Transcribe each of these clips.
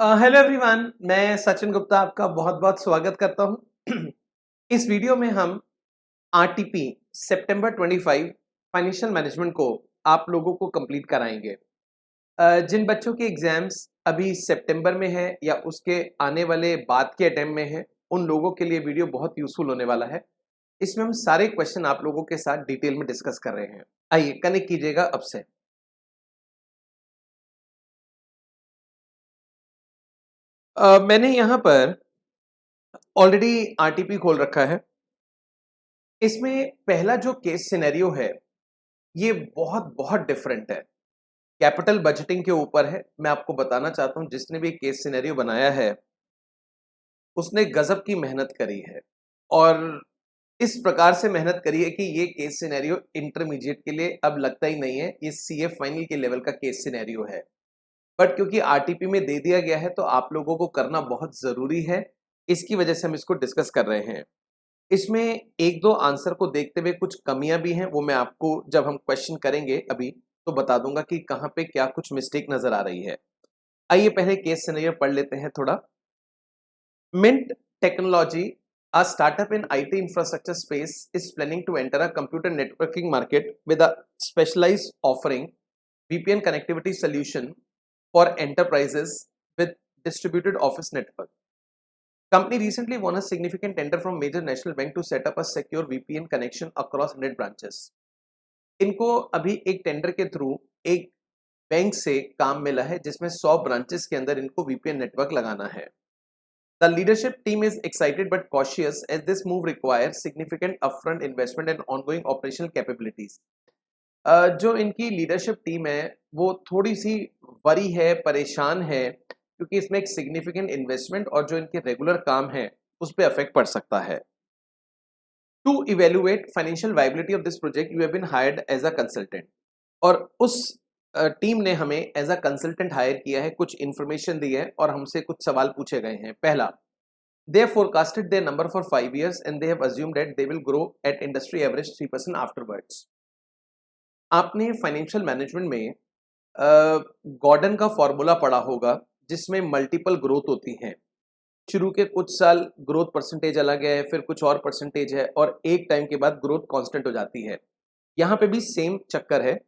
Hello everyone, मैं सचिन गुप्ता आपका बहुत-बहुत स्वागत करता हूं। इस वीडियो में हम आरटीपी सितंबर 25 फाइनेंशियल मैनेजमेंट को आप लोगों को कंप्लीट कराएंगे। जिन बच्चों के एग्जाम्स अभी सितंबर में है या उसके आने वाले बाद के अटेम्प्ट में है, उन लोगों के लिए वीडियो बहुत यूजफुल होने वाला है। इसमें हम सारे क्वेश्चन आप लोगों के साथ डिटेल में डिस्कस कर रहे हैं। आइए कनेक्ट कीजिएगा अब से। मैंने यहाँ पर ऑलरेडी आरटीपी खोल रखा है। इसमें पहला जो केस सिनेरियो है, ये बहुत बहुत डिफरेंट है। कैपिटल बजटिंग के ऊपर है। मैं आपको बताना चाहता हूं, जिसने भी केस सिनेरियो बनाया है उसने गजब की मेहनत करी है और इस प्रकार से मेहनत करी है कि ये केस सिनेरियो इंटरमीडिएट के लिए अब लगता ही नहीं है, ये सीए फाइनल के लेवल का केस सिनेरियो है। बट क्योंकि आरटीपी में दे दिया गया है तो आप लोगों को करना बहुत जरूरी है, इसकी वजह से हम इसको डिस्कस कर रहे हैं। इसमें एक दो आंसर को देखते हुए कुछ कमियां भी हैं, वो मैं आपको जब हम क्वेश्चन करेंगे अभी तो बता दूंगा कि कहां पे क्या कुछ मिस्टेक नजर आ रही है। आइए पहले केस सिनेरियो पढ़ लेते हैं थोड़ा। Mint technology, a startup in IT infrastructure space, is planning to enter a computer networking market with a specialized offering VPN connectivity solution for enterprises with distributed office network. Company recently won a significant tender from major national bank to set up a secure VPN connection across 100 branches. इनको अभी एक tender के through एक bank से काम मिला है जिसमें 100 ब्रांचेस के अंदर इनको VPN नेटवर्क लगाना है। The leadership team is excited but cautious as this move requires significant upfront investment and ongoing operational capabilities. जो इनकी लीडरशिप टीम है वो थोड़ी सी वरी है, परेशान है, क्योंकि इसमें एक सिग्निफिकेंट इन्वेस्टमेंट और जो इनके रेगुलर काम है उस पर अफेक्ट पड़ सकता है। To evaluate financial viability of this project you have been hired as a consultant, और उस टीम ने हमें एज अ कंसल्टेंट हायर किया है, कुछ इन्फॉर्मेशन दी है और हमसे कुछ सवाल पूछे गए हैं। पहला, they have forecasted their number for 5 years and they have assumed that they will grow at industry average 3% afterwards. आपने फाइनेंशियल मैनेजमेंट में गॉर्डन का फॉर्मूला पढ़ा होगा जिसमें मल्टीपल ग्रोथ होती हैं। शुरू के कुछ साल ग्रोथ परसेंटेज अलग है, फिर कुछ और परसेंटेज है और एक टाइम के बाद ग्रोथ कांस्टेंट हो जाती है। यहाँ पे भी सेम चक्कर है।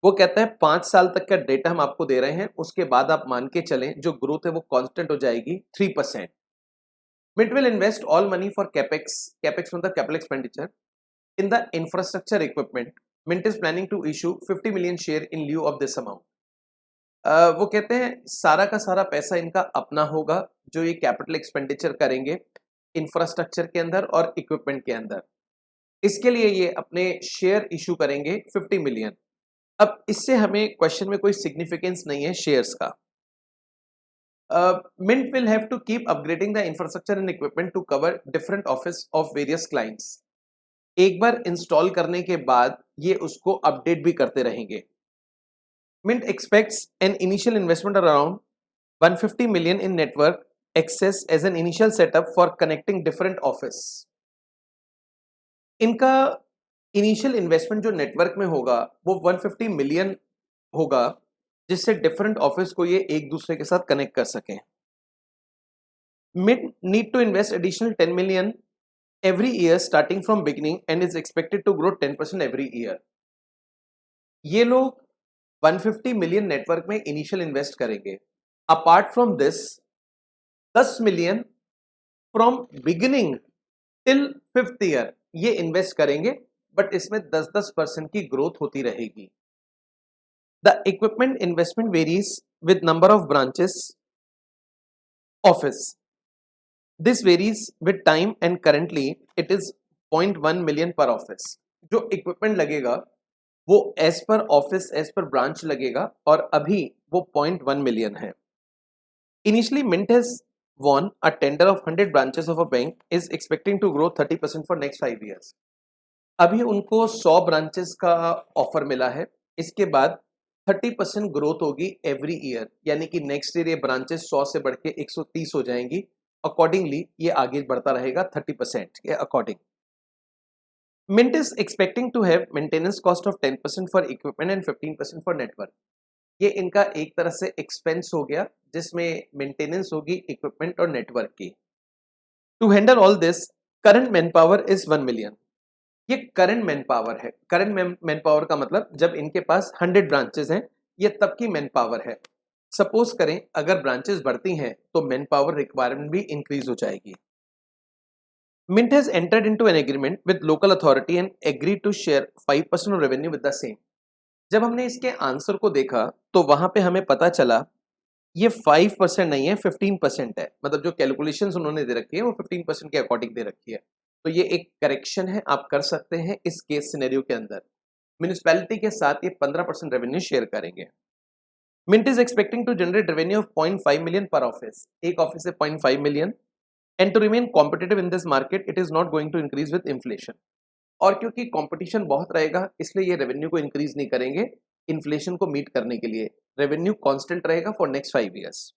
वो कहता है 5 साल तक का डेटा हम आपको दे रहे हैं, उसके बाद आप मान के चलें जो ग्रोथ है वो कांस्टेंट हो जाएगी 3%। Mint will invest all money for capex from the capital expenditure in the infrastructure equipment. Mint is planning to issue 50 million share in lieu of this amount. वो कहते हैं सारा का सारा पैसा इनका अपना होगा जो ये कैपिटल एक्सपेंडिचर करेंगे इंफ्रास्ट्रक्चर के अंदर और इक्विपमेंट के अंदर। इसके लिए ये अपने शेयर इशू करेंगे 50 मिलियन। अब इससे हमें क्वेश्चन में कोई सिग्निफिकेंस नहीं है शेयर्स का। Mint will have to keep upgrading the infrastructure and equipment to cover different office of various clients. एक बार इंस्टॉल करने के बाद ये उसको अपडेट भी करते रहेंगे। Mint expects an initial investment around 150 million in network access as an initial setup for connecting different office. इनका इनिशियल इन्वेस्टमेंट जो नेटवर्क में होगा वो 150 मिलियन होगा, जिससे डिफरेंट ऑफिस को ये एक दूसरे के साथ कनेक्ट कर सकें। Mint need to invest additional 10 million every year starting from beginning and is expected to grow 10% every year. ये लोग 150 मिलियन नेटवर्क में इनिशियल इन्वेस्ट करेंगे। Apart from this 10 million from beginning till 5th year ये invest करेंगे, but इसमें 10-10% की growth होती रहेगी। The equipment investment varies with number of branches office. This varies with time and currently it is 0.1 million per office. जो equipment लगेगा वो as per office as per branch लगेगा और अभी वो 0.1 मिलियन है। Initially Mint has won a tender of 100 branches of a bank is expecting to grow 30% for next 5 years. अभी उनको 100 ब्रांचेस का ऑफर मिला है, इसके बाद 30% ग्रोथ होगी एवरी ईयर, यानी कि नेक्स्ट ईयर ये ब्रांचेस 100 से बढ़ के 130 हो जाएंगी। अकॉर्डिंगली ये आगे बढ़ता रहेगा 30% के according. Mint is expecting to have maintenance cost of 10% for equipment and 15% for network. ये इनका एक तरह से एक्सपेंस हो गया, जिसमें मेंटेनेंस होगी इक्विपमेंट और नेटवर्क की। To handle all this current man power is 1 million. ये करंट मैन पावर है। करंट मैन पावर का मतलब जब इनके पास 100 ब्रांचेस हैं, ये तब की मैन पावर है। सपोज करें अगर ब्रांचेस बढ़ती हैं तो मैन पावर रिक्वायरमेंट भी इंक्रीज हो जाएगी। Mint has entered into an agreement with local authority and agreed to share 5% of revenue with the same. जब हमने इसके आंसर को देखा तो वहां पे हमें पता चला ये 5% नहीं है, 15% है। मतलब जो कैलकुलेशंस उन्होंने दे रखी है वो 15% के अकॉर्डिंग दे रखी है। तो ये एक करेक्शन है, आप कर सकते हैं इस केस सिनेरियो के अंदर। म्यूनिसिपैलिटी के साथ ये 15% रेवेन्यू शेयर करेंगे। Mint is expecting to generate revenue of 0.5 million per office. एक ऑफिस से 0.5 million. And to remain competitive in this market it is not going to increase with inflation. और क्योंकि कंपटीशन बहुत रहेगा इसलिए ये रेवेन्यू को इंक्रीज नहीं करेंगे। इन्फ्लेशन को मीट करने के लिए रेवेन्यू कांस्टेंट रहेगा for next 5 years.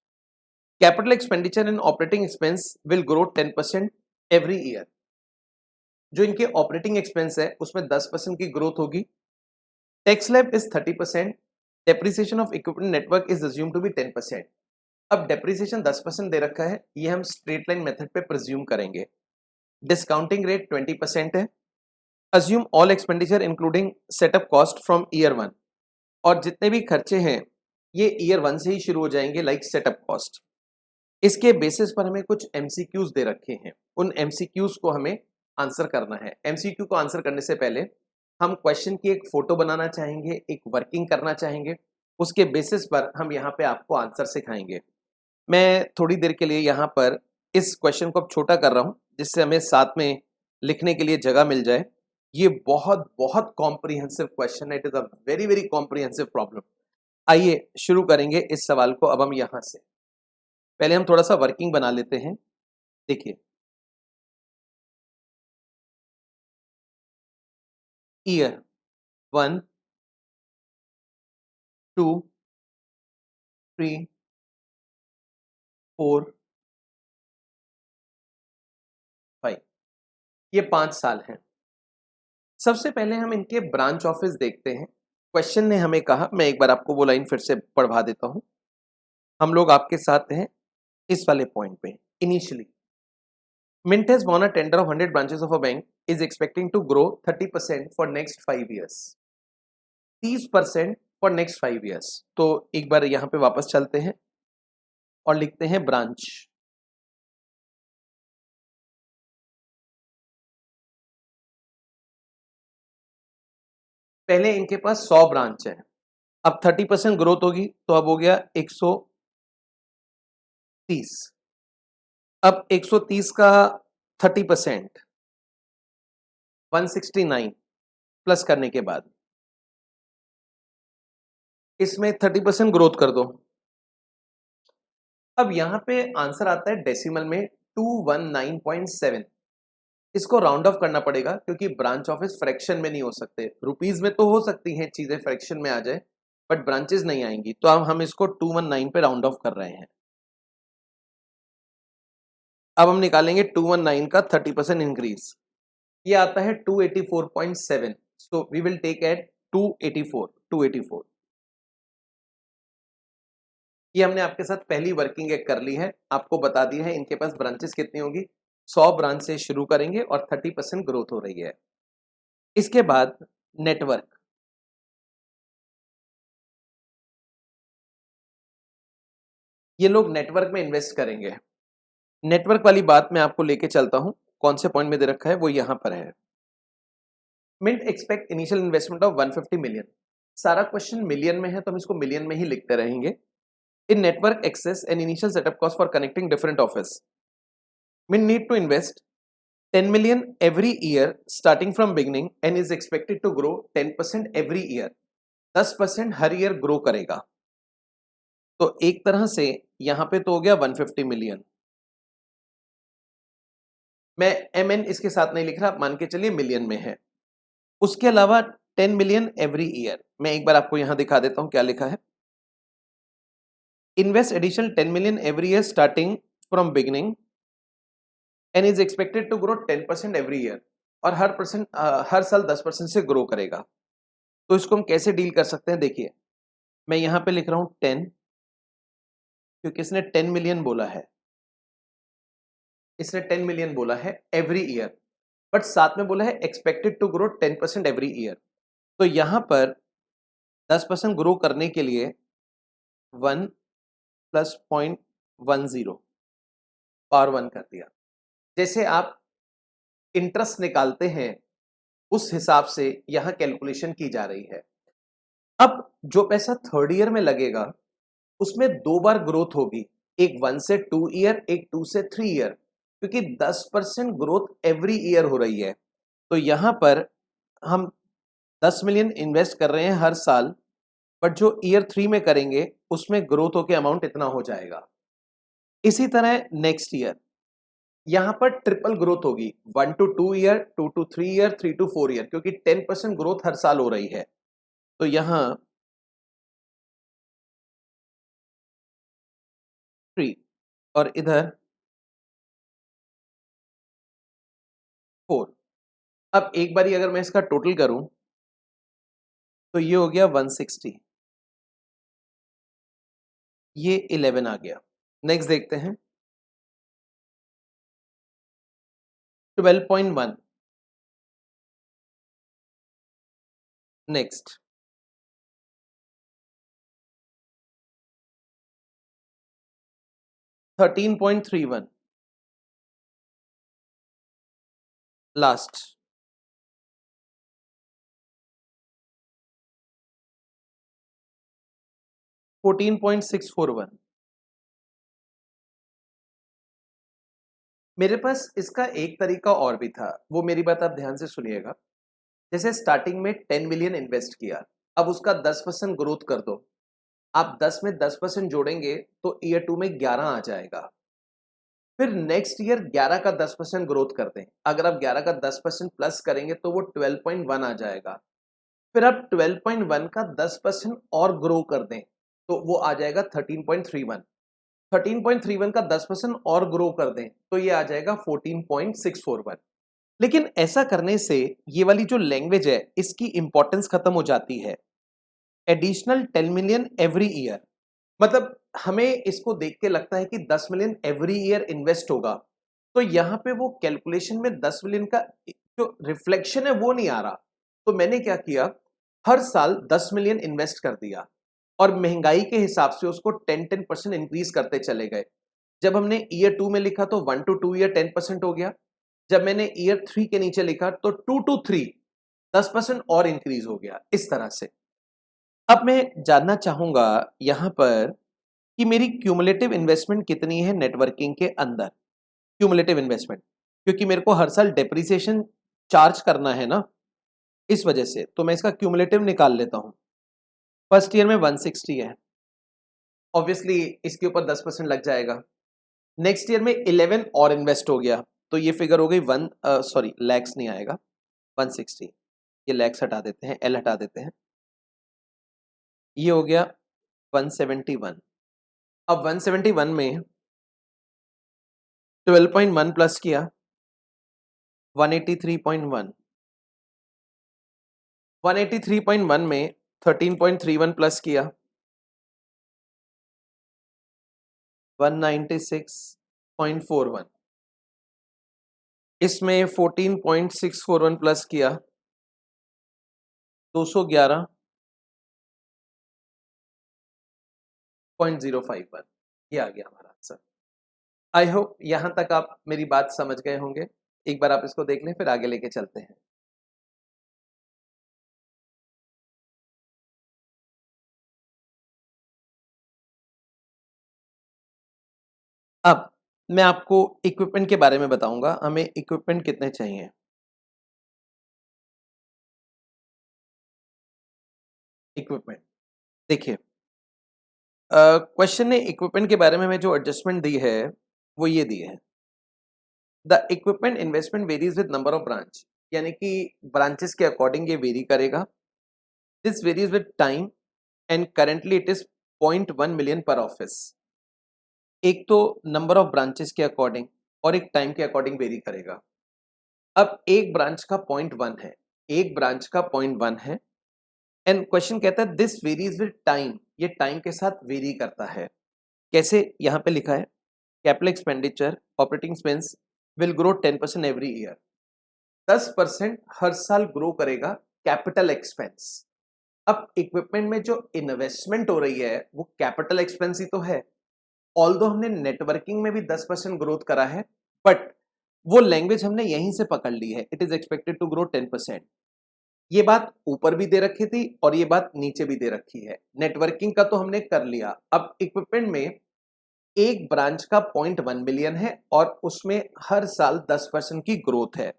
Capital expenditure and operating expense will grow 10% every year. जो इनके ऑपरेटिंग एक्सपेंस है उसमें 10% की ग्रोथ होगी। Tax slab is 30%। Depreciation of equipment network is assume to be 10%। अब डेप्रिसिएशन 10% दे रखा है, ये हम स्ट्रेट लाइन मेथड पे प्रिज्यूम करेंगे। डिस्काउंटिंग रेट 20% है। Assume all expenditure including setup cost from year 1। और जितने भी खर्चे हैं ये ईयर 1 से ही शुरू हो जाएंगे, लाइक सेटअप कॉस्ट। इसके बेसिस पर हमें कुछ एमसीक्यूज दे रखे हैं, उन एमसीक्यूज को हमें आंसर करना है। एमसीक्यू को आंसर करने से पहले हम क्वेश्चन की एक फोटो बनाना चाहेंगे, एक वर्किंग करना चाहेंगे, उसके बेसिस पर हम यहाँ पे आपको आंसर सिखाएंगे। मैं थोड़ी देर के लिए यहाँ पर इस क्वेश्चन को अब छोटा कर रहा हूँ जिससे हमें साथ में लिखने के लिए जगह मिल जाए। ये बहुत बहुत कॉम्प्रिहेंसिव क्वेश्चन है, it is a very very comprehensive problem. आइए शुरू करेंगे इस सवाल को। अब हम यहाँ से पहले हम थोड़ा सा वर्किंग बना लेते हैं। देखिए, ईयर 1 2 3 4 5, ये 5 साल हैं। सबसे पहले हम इनके ब्रांच ऑफिस देखते हैं। क्वेश्चन ने हमें कहा, मैं एक बार आपको वो लाइन फिर से पढ़वा देता हूं। हम लोग आपके साथ हैं इस वाले पॉइंट पे। Initially Mint has won a tender of 100 branches of a bank is expecting to grow 30% for next 5 years. 30% for next 5 years। तो एक बार यहाँ पे वापस चलते हैं और लिखते हैं ब्रांच। पहले इनके पास 100 ब्रांच है। अब 30% ग्रोथ होगी तो अब हो गया 130। अब 130 का 30% 169 प्लस करने के बाद इसमें 30% ग्रोथ कर दो। अब यहाँ पे आंसर आता है डेसिमल में 219.7। इसको राउंड ऑफ करना पड़ेगा क्योंकि ब्रांच ऑफिस फ्रैक्शन में नहीं हो सकते। रुपीज में तो हो सकती हैं चीजें, फ्रैक्शन में आ जाए, बट ब्रांचेस नहीं आएंगी। तो अब हम इसको 219 पे राउंड ऑफ कर रहे हैं। अब हम निकालेंगे 219 का 30% इंक्रीज, ये आता है 284.7। So we will take at 284। ये हमने आपके साथ पहली वर्किंग एक कर ली है, आपको बता दी है इनके पास ब्रांचेस कितनी होगी। 100 ब्रांच से शुरू करेंगे और 30% ग्रोथ हो रही है। इसके बाद नेटवर्क, ये लोग नेटवर्क में इन्वेस्ट करेंगे। नेटवर्क वाली बात मैं आपको लेके चलता हूं, कौन से पॉइंट में दे रखा है वो यहां पर है। Mint expect initial investment of 150 million. सारा क्वेश्चन मिलियन में है तो हम इसको मिलियन में ही लिखते रहेंगे। In network access and initial setup cost for connecting different office, mint need to invest 10 million every year starting from beginning and is expected to grow 10% every year। 10% her year grow करेगा। तो एक तरह से यहां पे तो हो गया 150 मिलियन। मैं MN इसके साथ नहीं लिख रहा, मान के चलिए मिलियन में है। उसके अलावा 10 मिलियन एवरी ईयर, मैं एक बार आपको यहां दिखा देता हूं क्या लिखा है। Invest additional 10 million every year starting from beginning and is expected to grow 10% every year. और हर साल 10% से ग्रो करेगा। तो इसको हम कैसे डील कर सकते हैं, देखिए मैं यहाँ पे लिख रहा हूँ 10, क्योंकि इसने 10 मिलियन बोला है, इसने 10 मिलियन बोला है एवरी ईयर, बट साथ में बोला है expected to grow 10% every year. तो यहाँ पर 10% ग्रो करने के लिए 1 प्लस 0.10 पावर 1 कर दिया। जैसे आप इंटरेस्ट निकालते हैं उस हिसाब से यहाँ कैलकुलेशन की जा रही है। अब जो पैसा थर्ड ईयर में लगेगा उसमें 2 बार ग्रोथ होगी, एक 1 से 2 ईयर, एक 2 से 3 ईयर, क्योंकि 10% ग्रोथ एवरी ईयर हो रही है। तो यहाँ पर हम 10 मिलियन इन्वेस्ट कर रहे हैं हर साल, बट जो ईयर 3 में करेंगे उसमें ग्रोथ होके अमाउंट इतना हो जाएगा। इसी तरह नेक्स्ट ईयर यहाँ पर ट्रिपल ग्रोथ होगी, 1 to 2 year, 2 to 3 year, 3 to 4 year, क्योंकि 10% ग्रोथ हर साल हो रही है। तो यहाँ 3 और इधर 4। अब एक बारी अगर मैं इसका टोटल करूं तो ये हो गया 160, ये 11 आ गया। नेक्स्ट देखते हैं 12.1, नेक्स्ट 13.31, लास्ट 14.641। मेरे पास इसका एक तरीका और भी था, वो मेरी बात आप ध्यान से सुनिएगा। जैसे स्टार्टिंग में 10 मिलियन इन्वेस्ट किया, अब उसका 10% ग्रोथ कर दो। आप 10 में 10% जोड़ेंगे तो ईयर 2 में 11 आ जाएगा। फिर नेक्स्ट ईयर 11 का 10% ग्रोथ कर दें। अगर आप 11 का 10% प्लस करेंगे तो वो 12.1 आ जाएगा। फिर आप 12.1 का 10% और ग्रो कर दें तो वो आ जाएगा 13.31। 13.31 का 10% और ग्रो कर दें तो ये आ जाएगा 14.641। लेकिन ऐसा करने से ये वाली जो लैंग्वेज है इसकी इंपॉर्टेंस खत्म हो जाती है। एडिशनल 10 मिलियन एवरी ईयर, मतलब हमें इसको देख के लगता है कि 10 मिलियन एवरी ईयर इन्वेस्ट होगा, तो यहाँ पे वो कैलकुलेशन में 10 मिलियन का जो रिफ्लेक्शन है वो नहीं आ रहा। तो मैंने क्या किया, हर साल 10 मिलियन इन्वेस्ट कर दिया और महंगाई के हिसाब से उसको 10% इंक्रीज करते चले गए। जब हमने ईयर 2 में लिखा तो 1 to 2 ईयर 10% हो गया। जब मैंने ईयर 3 के नीचे लिखा तो 2 to 3 10% और इंक्रीज हो गया। इस तरह से अब मैं जानना चाहूंगा यहां पर कि मेरी क्यूमुलेटिव इन्वेस्टमेंट कितनी है नेटवर्किंग के अंदर, क्यूमुलेटिव इन्वेस्टमेंट, क्योंकि मेरे को हर साल डेप्रिसिएशन चार्ज करना है ना, इस वजह से तो मैं इसका क्यूमुलेटिव निकाल लेता हूं। फर्स्ट ईयर में 160 है, ऑब्वियसली इसके ऊपर 10% लग जाएगा। नेक्स्ट ईयर में 11 और इन्वेस्ट हो गया तो ये फिगर हो गई सॉरी लैक्स नहीं आएगा, 160, ये लैक्स हटा देते हैं, एल हटा देते हैं, ये हो गया 171। अब 171 में 12.1 प्लस किया 183.1, 183.1 में 13.31 प्लस किया 196.41, इसमें 14.641 प्लस किया 211.051, ये आ गया हमारा आंसर। आई होप यहां तक आप मेरी बात समझ गए होंगे। एक बार आप इसको देख लें फिर आगे लेके चलते हैं। अब मैं आपको इक्विपमेंट के बारे में बताऊंगा, हमें इक्विपमेंट कितने चाहिए। इक्विपमेंट देखिए, क्वेश्चन ने इक्विपमेंट के बारे में हमें जो एडजस्टमेंट दी है वो ये दी है, the equipment investment varies with number of branch, यानी कि ब्रांचेस के अकॉर्डिंग ये वेरी करेगा। This varies with time and currently it is 0.1 million per office. एक तो नंबर ऑफ ब्रांचेस के अकॉर्डिंग और एक टाइम के अकॉर्डिंग वेरी करेगा। अब एक ब्रांच का 0.1 है, एक ब्रांच का 0.1 है, एंड क्वेश्चन कहता है दिस वेरीज विद टाइम, ये टाइम के साथ वेरी करता है। कैसे? यहाँ पे लिखा है capital expenditure operating expense will grow 10% every year. 10% हर साल ग्रो करेगा कैपिटल एक्सपेंस। अब इक्विपमेंट में जो इन्वेस्टमेंट हो रही है वो कैपिटल एक्सपेंस ही तो है। ऑल्दो हमने नेटवर्किंग में भी 10% ग्रोथ करा है, बट वो लैंग्वेज हमने यहीं से पकड़ ली है, it is expected to grow 10%। ये बात ऊपर भी दे रखी थी और ये बात नीचे भी दे रखी है। नेटवर्किंग का तो हमने कर लिया। अब इक्विपमेंट में एक ब्रांच का 0.1 बिलियन है और उसमें हर साल 10% की ग्रोथ है।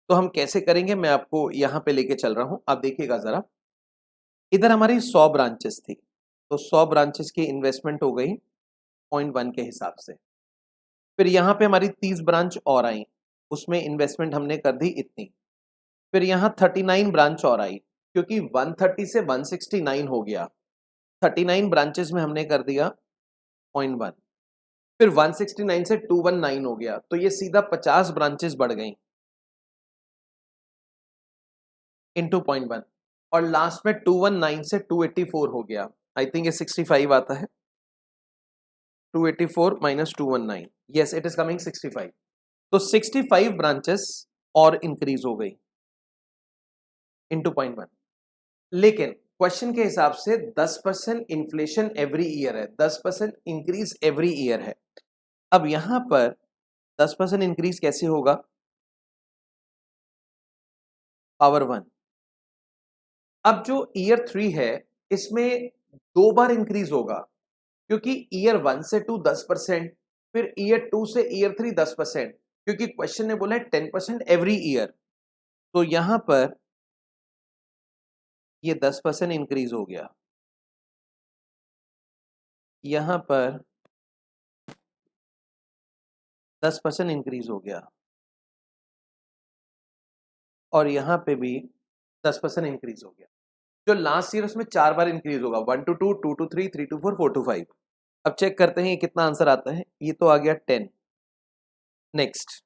तो हम कैसे करेंगे मैं आपको यहां पे लेके चल रहा हूं, आप देखिएगा जरा। इधर हमारी 100 ब्रांचेस थी, तो 100 ब्रांचेस की इन्वेस्टमेंट हो गई 0.1 के हिसाब से। फिर यहाँ पे हमारी 30 ब्रांच और आई, उसमें इन्वेस्टमेंट हमने कर दी इतनी। फिर यहाँ 39 ब्रांच और आई, क्योंकि 130 से 169 हो गया, 39 ब्रांचेस में हमने कर दिया 0.1। फिर 169 से 219 हो गया, तो ये सीधा 50 ब्रांचेस बढ़ गई इनटू 0.1। और लास्ट में 219 से 284 हो गया, आई थिंक ये 65 आता है। 284 minus 219, yes it is coming 65। तो 65 ब्रांचेस और इंक्रीज हो गई इनटू 0.1। लेकिन क्वेश्चन के हिसाब से 10% इन्फ्लेशन एवरी ईयर है, 10% इंक्रीज एवरी ईयर है। अब यहां पर 10% इंक्रीज कैसे होगा? पावर 1। अब जो ईयर 3 है इसमें 2 बार इंक्रीज होगा, क्योंकि ईयर 1 से 2 10%, फिर ईयर 2 से ईयर 3 10%, क्योंकि क्वेश्चन ने बोला है 10% एवरी ईयर। तो यहां पर ये 10% इंक्रीज हो गया, यहां पर 10% इंक्रीज हो गया, और यहां पे भी 10% इंक्रीज हो गया। जो लास्ट ईयर उसमें 4 बार इंक्रीज होगा, 1 to 2, 2 to 3, 3 to 4, 4 to 5। अब चेक करते हैं ये कितना आंसर आता है। ये तो आ गया 10। Next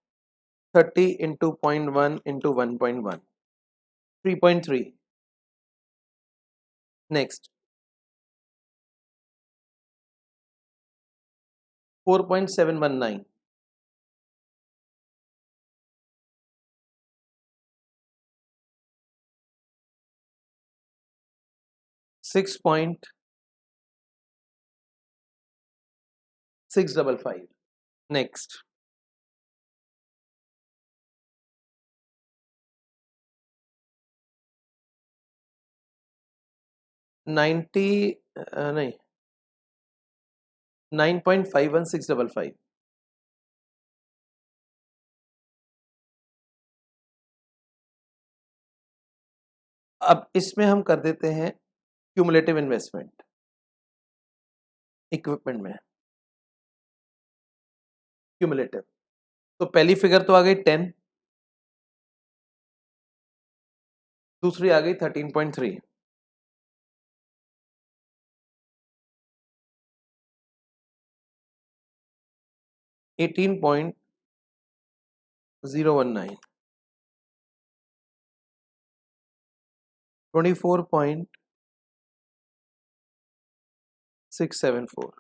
30 into 0.1 into 1.1, 3.3। Next 4.719, 6.655। Next 90, नहीं 9.51655। अब इसमें हम कर देते हैं क्यूमुलेटिव इन्वेस्टमेंट इक्विपमेंट में, क्यूमुलेटिव। तो पहली फिगर तो आ गई 10, दूसरी आ गई 13.3, 18.019, 24.674,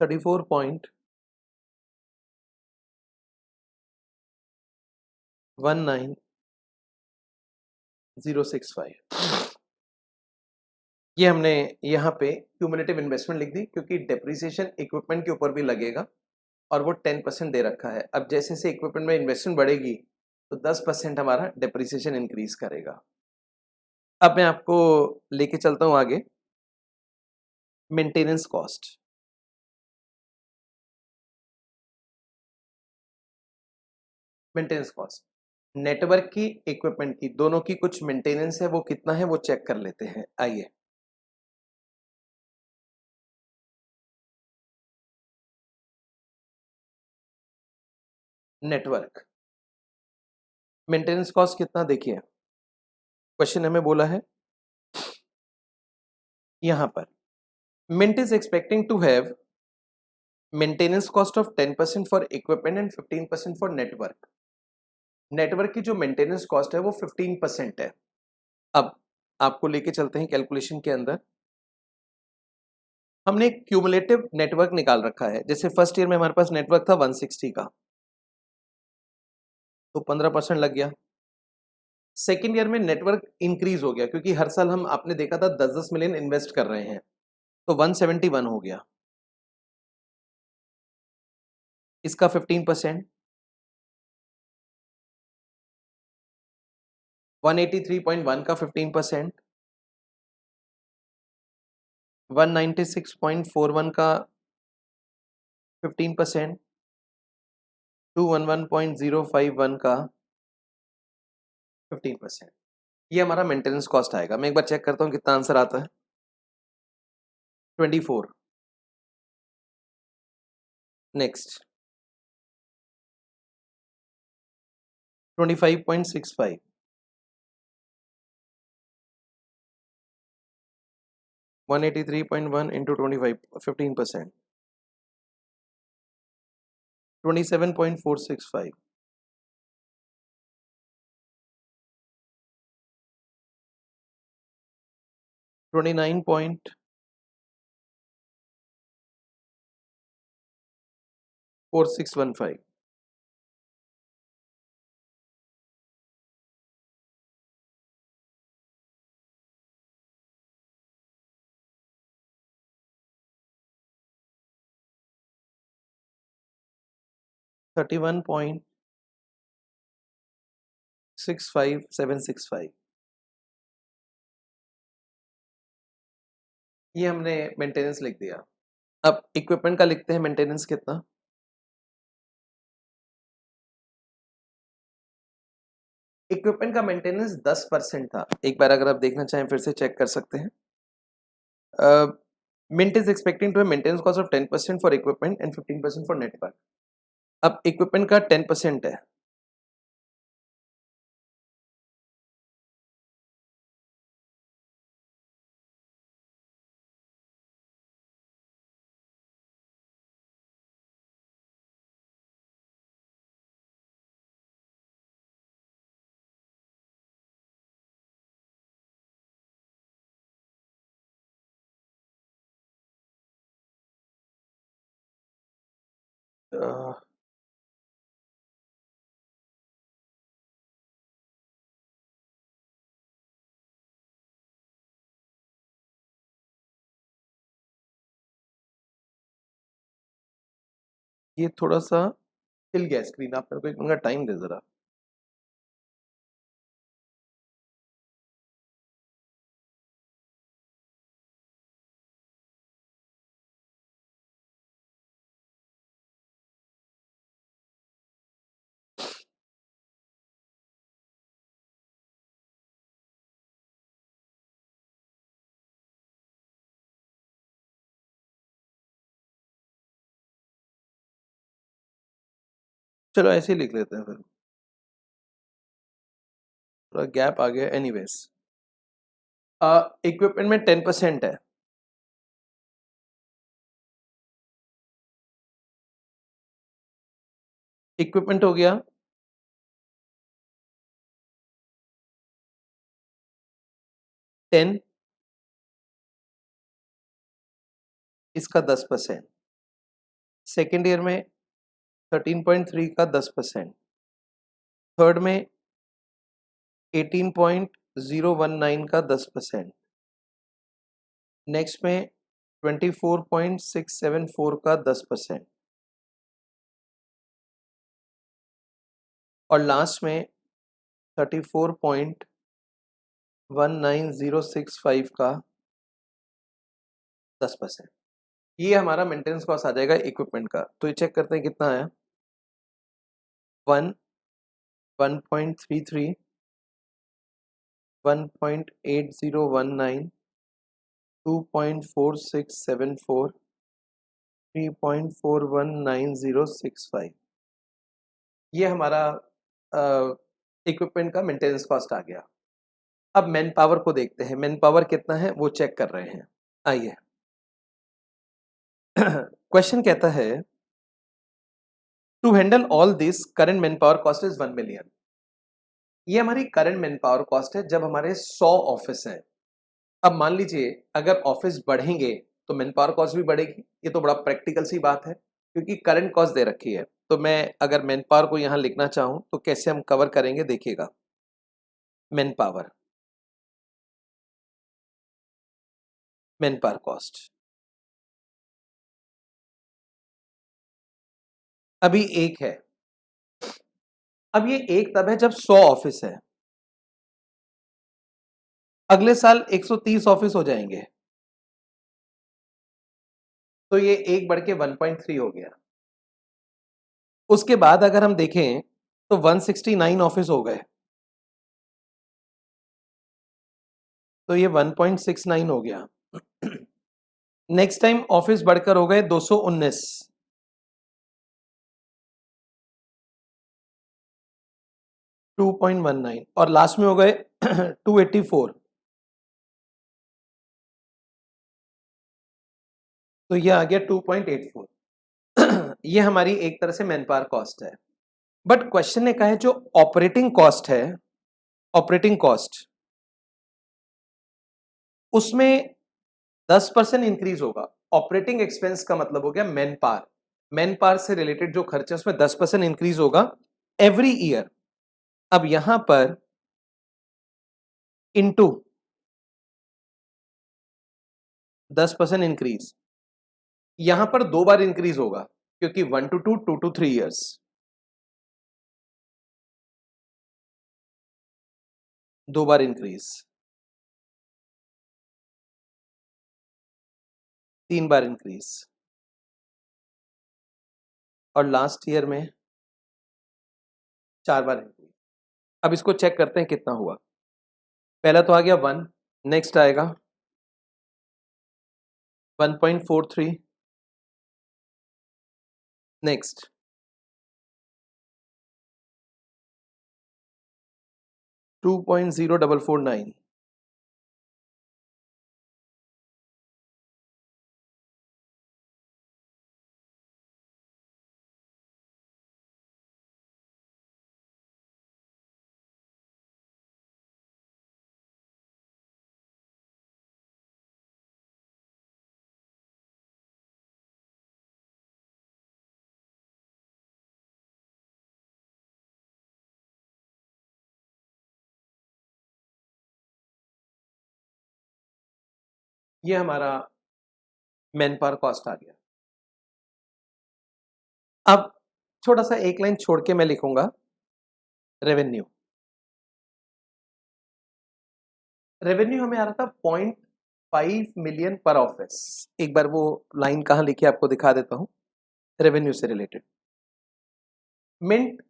34.19065। ये हमने यहाँ पे क्यूमुलेटिव इन्वेस्टमेंट लिख दी, क्योंकि डेप्रिसिएशन इक्विपमेंट के ऊपर भी लगेगा और वो 10% दे रखा है। अब जैसे जैसे इक्विपमेंट में इन्वेस्टमेंट बढ़ेगी तो 10% हमारा डेप्रिसिएशन इंक्रीज करेगा। अब मैं आपको लेके चलता हूँ आगे, maintenance cost. Maintenance cost network की, इक्विपमेंट की, दोनों की कुछ मेंटेनेंस है, वो कितना है वो चेक कर लेते हैं, आइए। नेटवर्क मेंटेनेंस कॉस्ट कितना, देखिए क्वेश्चन हमें बोला है यहां पर Mint is expecting to have maintenance cost of 10% for equipment and 15% for network. Network की जो मेंटेनेंस कॉस्ट है वो 15% है। अब आपको लेके चलते हैं कैलकुलेशन के अंदर। हमने क्यूमुलेटिव नेटवर्क निकाल रखा है। जैसे फर्स्ट ईयर में हमारे पास नेटवर्क था 160 का, तो 15% लग गया। सेकेंड ईयर में नेटवर्क इंक्रीज हो गया क्योंकि हर साल हम आपने देखा था 10-10 मिलियन इन्वेस्ट कर रहे हैं, तो 171 हो गया। इसका 15%, 183.1 का 15%, 196.41 का 15%, 211.051 का 15%। ये हमारा मेंटेनेंस कॉस्ट आएगा। मैं एक बार चेक करता हूँ कितना आंसर आता है। 24। Next 25.65, 183.1 into 25, 15%, 27.465, 29.4615, 31.65765। ये हमने मेंटेनेंस लिख दिया। अब इक्विपमेंट का लिखते हैं मेंटेनेंस कितना। इक्विपमेंट का मेंटेनेंस 10% था। एक बार अगर आप देखना चाहें फिर से चेक कर सकते हैं। Mint is expecting to have maintenance cost of 10% for equipment and 15% for network. अब इक्विपमेंट का 10% है, ये थोड़ा सा हिल गया स्क्रीन। आप मेरे को एक मिनट का टाइम दे जरा। चलो ऐसे ही लिख लेते हैं फिर, थोड़ा गैप आ गया। एनीवेज, इक्विपमेंट में 10% है। इक्विपमेंट हो गया 10, इसका 10%। सेकेंड ईयर में 13.3 का 10%, थर्ड में 18.019 का 10%, नेक्स्ट में 24.674 का 10%, और लास्ट में 34.19065 का 10%। ये हमारा मेंटेनेंस कॉस्ट आ जाएगा इक्विपमेंट का। तो ये चेक करते हैं कितना आया। 1, 1.33, 1.8019, 2.4674, 3.419065। ये हमारा इक्विपमेंट का मेंटेनेंस कॉस्ट आ गया। अब मैन पावर को देखते हैं, मैन पावर कितना है वो चेक कर रहे हैं। आइए, क्वेश्चन कहता है to handle all this current man power cost is 1 million. ये हमारी करंट मैन पावर कॉस्ट है जब हमारे 100 ऑफिस हैं। अब मान लीजिए अगर ऑफिस बढ़ेंगे तो मैन पावर कॉस्ट भी बढ़ेगी। ये तो बड़ा प्रैक्टिकल सी बात है क्योंकि करंट कॉस्ट दे रखी है। तो मैं अगर मैन पावर को यहाँ लिखना चाहूँ तो कैसे हम कवर करेंगे, देखिएगा। मैन पावर कॉस्ट अभी एक है। अब ये एक तब है जब 100 ऑफिस है। अगले साल 130 ऑफिस हो जाएंगे तो ये एक बढ़ के 1.3 हो गया। उसके बाद अगर हम देखें तो 169 ऑफिस हो गए तो ये 1.69 हो गया। नेक्स्ट टाइम ऑफिस बढ़कर हो गए 219, 2.19 और लास्ट में हो गए 284। तो ये आ गया 2.84। ये हमारी एक तरह से मैन पावर कॉस्ट है। बट क्वेश्चन ने कहा है जो ऑपरेटिंग कॉस्ट है, ऑपरेटिंग कॉस्ट उसमें 10% इंक्रीज होगा। ऑपरेटिंग एक्सपेंस का मतलब हो गया मैन पावर। मैन पावर से रिलेटेड जो खर्चा उसमें 10% इंक्रीज होगा एवरी ईयर। अब यहां पर इनटू 10% इंक्रीज, यहां पर दो बार इंक्रीज होगा क्योंकि 1 to 2, 2 to 3 ईयर्स। दो बार इंक्रीज, तीन बार इंक्रीज और लास्ट ईयर में 4 बार इंक्रीज। अब इसको चेक करते हैं कितना हुआ। पहला तो आ गया 1, नेक्स्ट आएगा 1.43, नेक्स्ट 2.0449, ये हमारा मैन पावर कॉस्ट आ गया। अब छोटा सा एक लाइन छोड़ के मैं लिखूंगा रेवेन्यू। रेवेन्यू हमें आ रहा था 0.5 मिलियन पर ऑफिस। एक बार वो लाइन कहां लिखी आपको दिखा देता हूं। रेवेन्यू से related Mint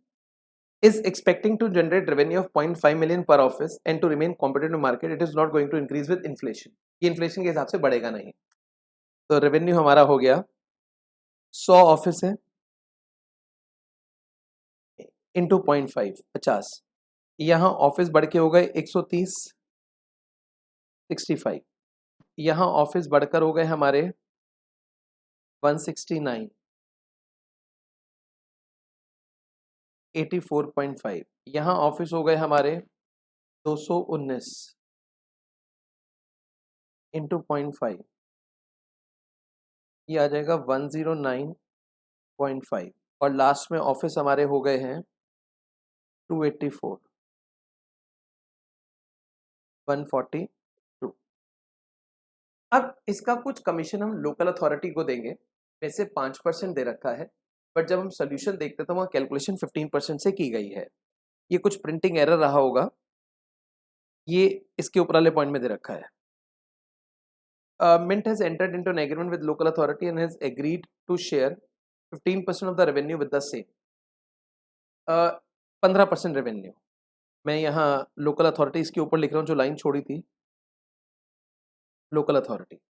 is expecting to generate revenue of 0.5 million per office and to remain competitive market, it is not going to increase with inflation। ये इन्फ्लेशन के हिसाब से बढ़ेगा नहीं। तो रेवेन्यू हमारा हो गया 100 ऑफिस है इंटू 0.5, 50। यहाँ ऑफिस बढ़ के हो गए 130, 65। यहाँ ऑफिस बढ़कर हो गए हमारे 169, 84.5। यहाँ ऑफिस हो गए हमारे 219 इंटू 0.5, ये आ जाएगा 109.5 और लास्ट में ऑफिस हमारे हो गए हैं 284, 142। अब इसका कुछ कमीशन हम लोकल अथॉरिटी को देंगे, वैसे 5% दे रखा है, बट जब हम सोल्यूशन देखते तो वहाँ कैलकुलेशन 15% से की गई है। ये कुछ प्रिंटिंग एरर रहा होगा, ये इसके ऊपर वाले पॉइंट में दे रखा है। Mint has entered into an agreement with local authority and has agreed to share 15% of the revenue with the same। 15% revenue मैं यहाँ लोकल अथॉरिटीज के ऊपर लिख रहा हूँ, जो लाइन छोड़ी थी लोकल अथॉरिटी।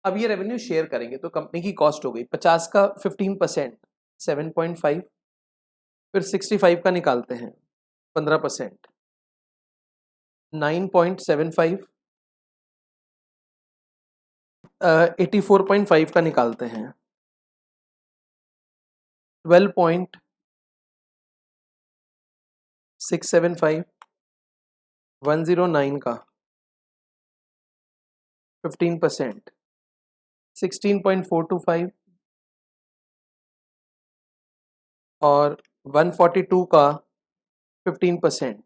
अब ये रेवेन्यू शेयर करेंगे तो कंपनी की कॉस्ट हो गई 50 का 15%, 7.5। फिर 65 का निकालते हैं 15%, 9.75। 84.5 का निकालते हैं 12.75। 675, 109 का 15%, 16.425 और 142 का 15%,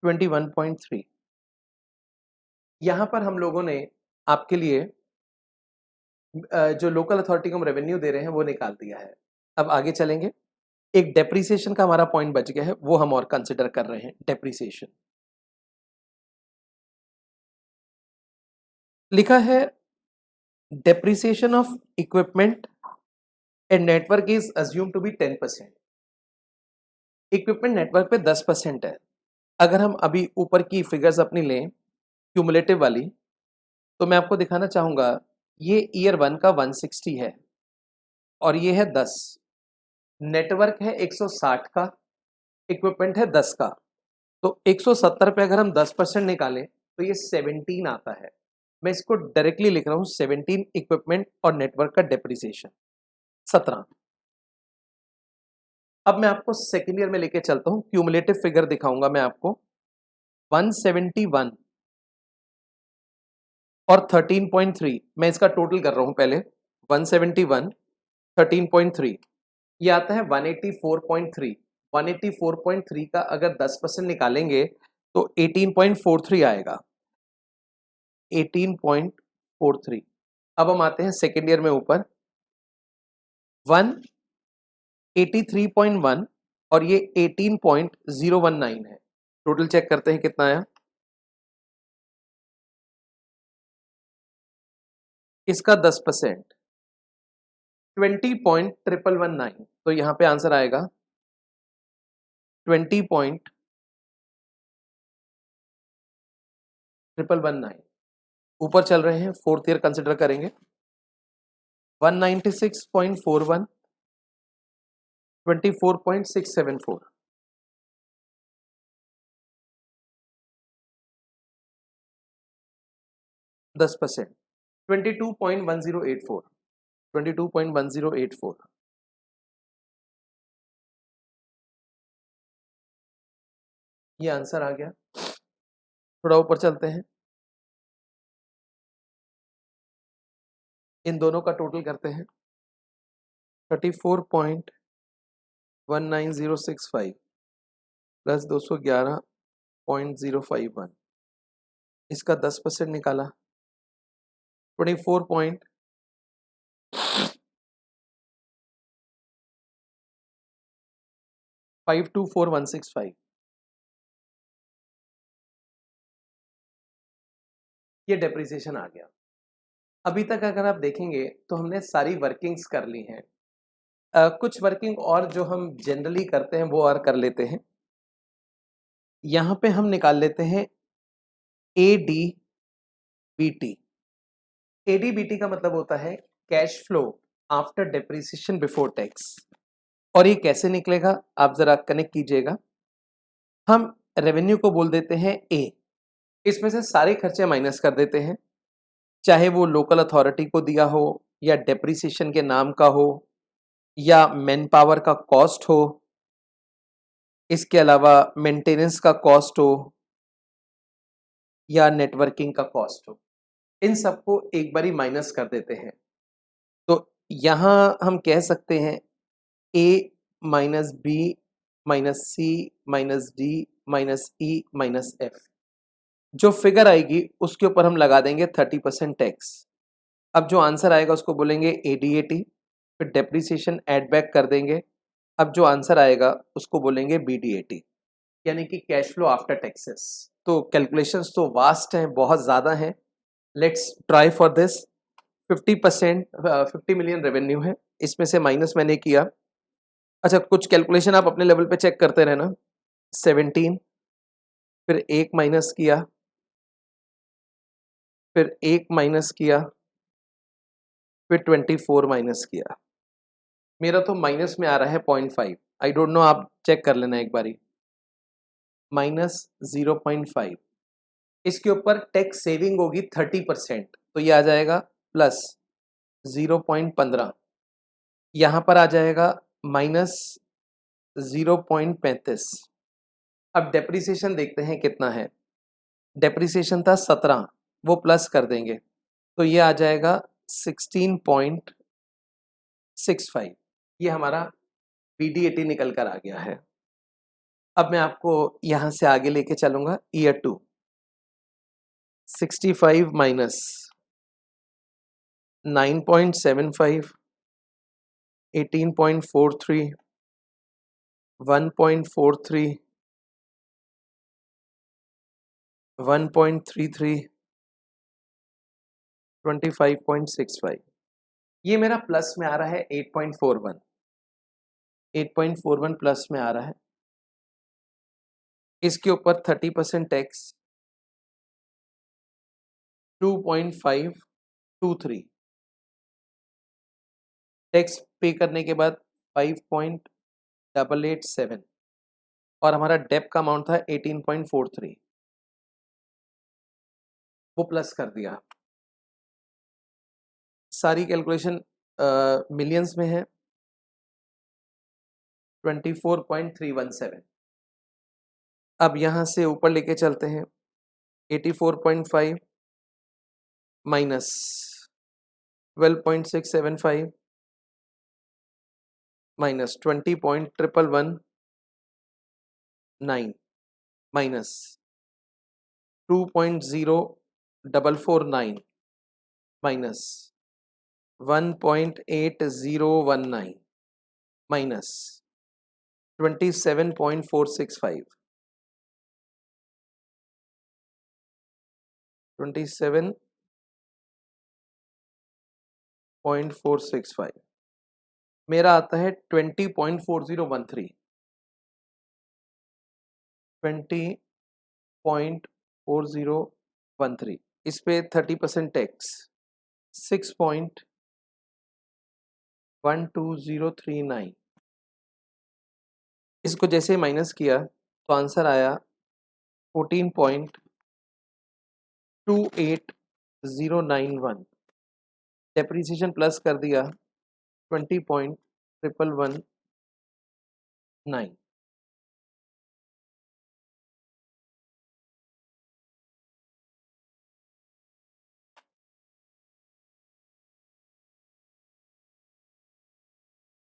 21.3। यहाँ पर हम लोगों ने आपके लिए जो लोकल अथॉरिटी को हम रेवेन्यू दे रहे हैं वो निकाल दिया है। अब आगे चलेंगे। एक डेप्रिसिएशन का हमारा पॉइंट बच गया है, वो हम और कंसिडर कर रहे हैं। डेप्रिसिएशन लिखा है, depreciation of equipment and network is assume to be 10%। Equipment network पे 10% है। अगर हम अभी ऊपर की फिगर्स अपनी लें क्यूमुलेटिव वाली, तो मैं आपको दिखाना चाहूंगा, ये ईयर 1 का 160 है और ये है 10। नेटवर्क है 160 का, इक्विपमेंट है 10 का, तो 170 पे अगर हम 10% निकालें तो ये 17 आता है। मैं इसको डायरेक्टली लिख रहा हूं, 17 इक्विपमेंट और नेटवर्क का डेप्रिसिएशन 17। अब मैं आपको सेकेंड ईयर में लेके चलता हूं, क्यूमुलेटिव फिगर दिखाऊंगा मैं आपको। 171 और 13.3, मैं इसका टोटल कर रहा हूं पहले। 171, 13.3, ये आता है 184.3। 184.3 का अगर 10% निकालेंगे तो 18.43 आएगा, 18.43। अब हम आते हैं सेकेंड ईयर में ऊपर, 183.1 और ये 18.019 है। टोटल चेक करते हैं कितना आया। इसका 10% 20.119, तो यहां पे आंसर आएगा 20.119। ऊपर चल रहे हैं, फोर्थ ईयर कंसिडर करेंगे। 196.41, 24.674, 10%, 22.1084, 22.1084। ये आंसर आ गया। थोड़ा ऊपर चलते हैं, इन दोनों का टोटल करते हैं। 34.19065 प्लस 211.051, इसका 10% निकाला, 24.524165। ये डेप्रिसिएशन आ गया। अभी तक अगर आप देखेंगे तो हमने सारी वर्किंग्स कर ली हैं। कुछ वर्किंग और जो हम जनरली करते हैं वो और कर लेते हैं। यहाँ पे हम निकाल लेते हैं ADBT। ADBT का मतलब होता है cash flow after depreciation before tax. और ये कैसे निकलेगा आप जरा कनेक्ट कीजिएगा। हम रेवेन्यू को बोल देते हैं A, इसमें से सारे खर्चे माइनस कर देते हैं, चाहे वो लोकल अथॉरिटी को दिया हो या डेप्रिसिएशन के नाम का हो या मैन पावर का कॉस्ट हो, इसके अलावा मेंटेनेंस का कॉस्ट हो या नेटवर्किंग का कॉस्ट हो, इन सबको एक बारी माइनस कर देते हैं। तो यहां हम कह सकते हैं A minus B minus C minus D minus E minus F। जो फिगर आएगी उसके ऊपर हम लगा देंगे 30% टैक्स। अब जो आंसर आएगा उसको बोलेंगे ADAT, फिर डेप्रिसिएशन एड बैक कर देंगे। अब जो आंसर आएगा उसको बोलेंगे BDAT, यानी कि कैश फ्लो आफ्टर टैक्सेस। तो कैलकुलेशंस तो वास्ट हैं, बहुत ज़्यादा हैं। Let's try for this. 50%, 50 million revenue है, इसमें से माइनस मैंने किया। अच्छा, कुछ कैलकुलेशन आप अपने लेवल पे चेक करते रहना। 17, फिर 1 माइनस किया, फिर 1 माइनस किया, फिर 24 माइनस किया। मेरा तो माइनस में आ रहा है 0.5। आई डोंट नो, आप चेक कर लेना एक बारी। माइनस 0.5, इसके ऊपर टैक्स सेविंग होगी 30%, तो ये आ जाएगा प्लस 0.15। यहाँ पर आ जाएगा माइनस 0.35, अब डेप्रिसिएशन देखते हैं कितना है। डेप्रिसिएशन था 17, वो प्लस कर देंगे तो ये आ जाएगा 16.65। ये हमारा BD80 निकल कर आ गया है। अब मैं आपको यहां से आगे लेके चलूंगा। Year 2 65 minus 9.75 18.43 1.43 1.33 25.65। ये मेरा प्लस में आ रहा है 8.41 8.41 प्लस में आ रहा है। इसके ऊपर 30% टैक्स 2.523। टैक्स पे करने के बाद 5.887 और हमारा डेप का अमाउंट था 18.43, वो प्लस कर दिया। सारी कैलकुलेशन मिलियंस में है। 24.317। अब यहाँ से ऊपर लेके चलते हैं। 84.5 minus 12.675 minus 20.111 minus 2.0449 minus 1.8019 minus 27.465 27.465 मेरा आता है 20.4013 20.4013। इस पे 30% टैक्स 6.12039। इसको जैसे माइनस किया तो आंसर आया 14.28091। डेप्रिसिएशन प्लस कर दिया 20.1119।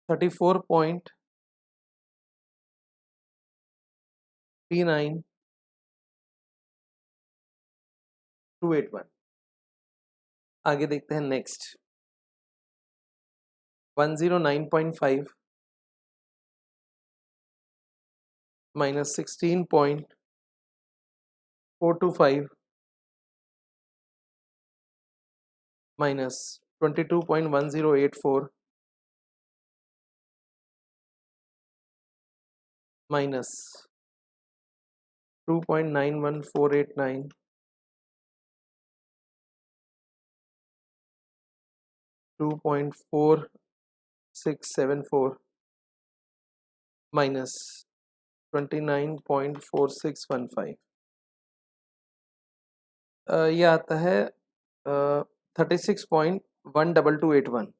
34.39281। आगे देखते हैं next. 109.5 minus 16.425 minus 22.1084 minus 2.91489 2.4674 minus 29.4615। ये आता है 36.12281।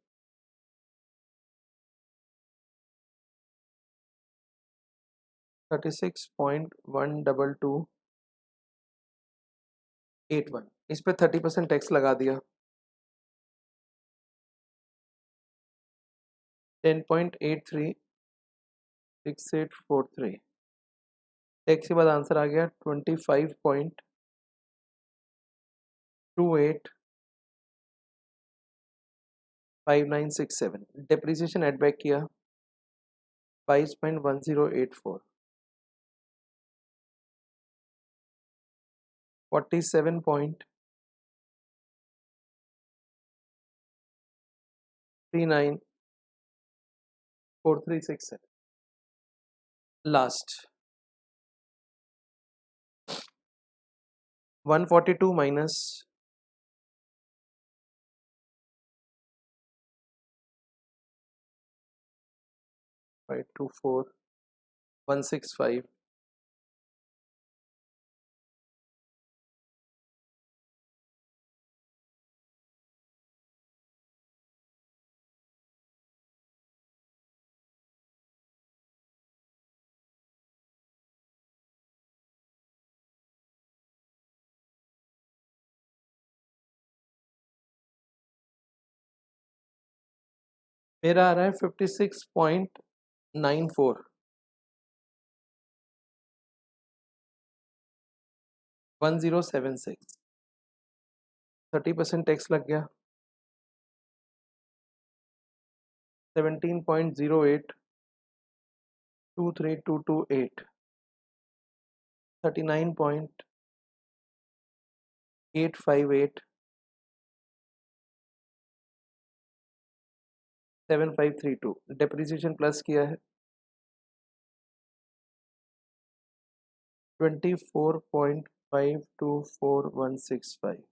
36.12281। इस पे 30% टैक्स लगा दिया 10.836843। टैक्स के बाद आंसर आ गया 25.285967। डेप्रिसिएशन एड बैक किया 22.1084 47.394367। लास्ट 142 माइनस 524165 मेरा आ रहा है 56.94 1076 30% टैक्स लग गया 17.08 23228 39.858 7532 डेप्रिसिएशन प्लस किया है 24.524165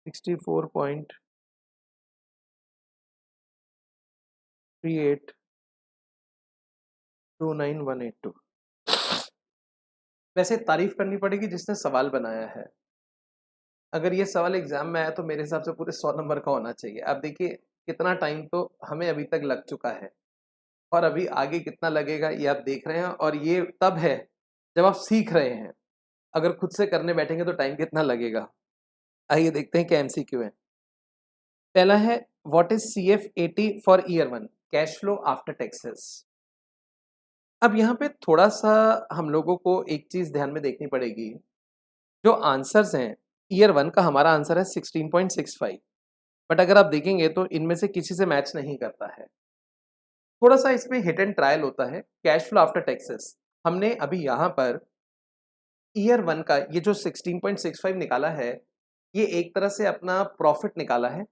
64.3829 वैसे तारीफ करनी पड़ेगी जिसने सवाल बनाया है। अगर ये सवाल एग्जाम में आया तो मेरे हिसाब से पूरे 100 नंबर का होना चाहिए। अब देखिए कितना टाइम तो हमें अभी तक लग चुका है और अभी आगे कितना लगेगा ये आप देख रहे हैं और ये तब है जब आप सीख रहे हैं। अगर खुद से करने बैठेंगे तो टाइम कितना लगेगा। आइए देखते हैं क्या एमसीक्यू है। पहला है what is CF80 for year 1 cash flow after taxes. अब यहाँ पे थोड़ा सा हम लोगों को एक चीज ध्यान में देखनी पड़ेगी। जो आंसर्स हैं ईयर 1 का हमारा आंसर है 16.65 बट अगर आप देखेंगे तो इनमें से किसी से मैच नहीं करता है। थोड़ा सा इसमें हिट एंड ट्रायल होता है। कैश फ्लो आफ्टर टैक्सेस हमने अभी यहाँ पर ईयर 1 का ये जो 16.65 निकाला है ये एक तरह से अपना प्रॉफिट निकाला है।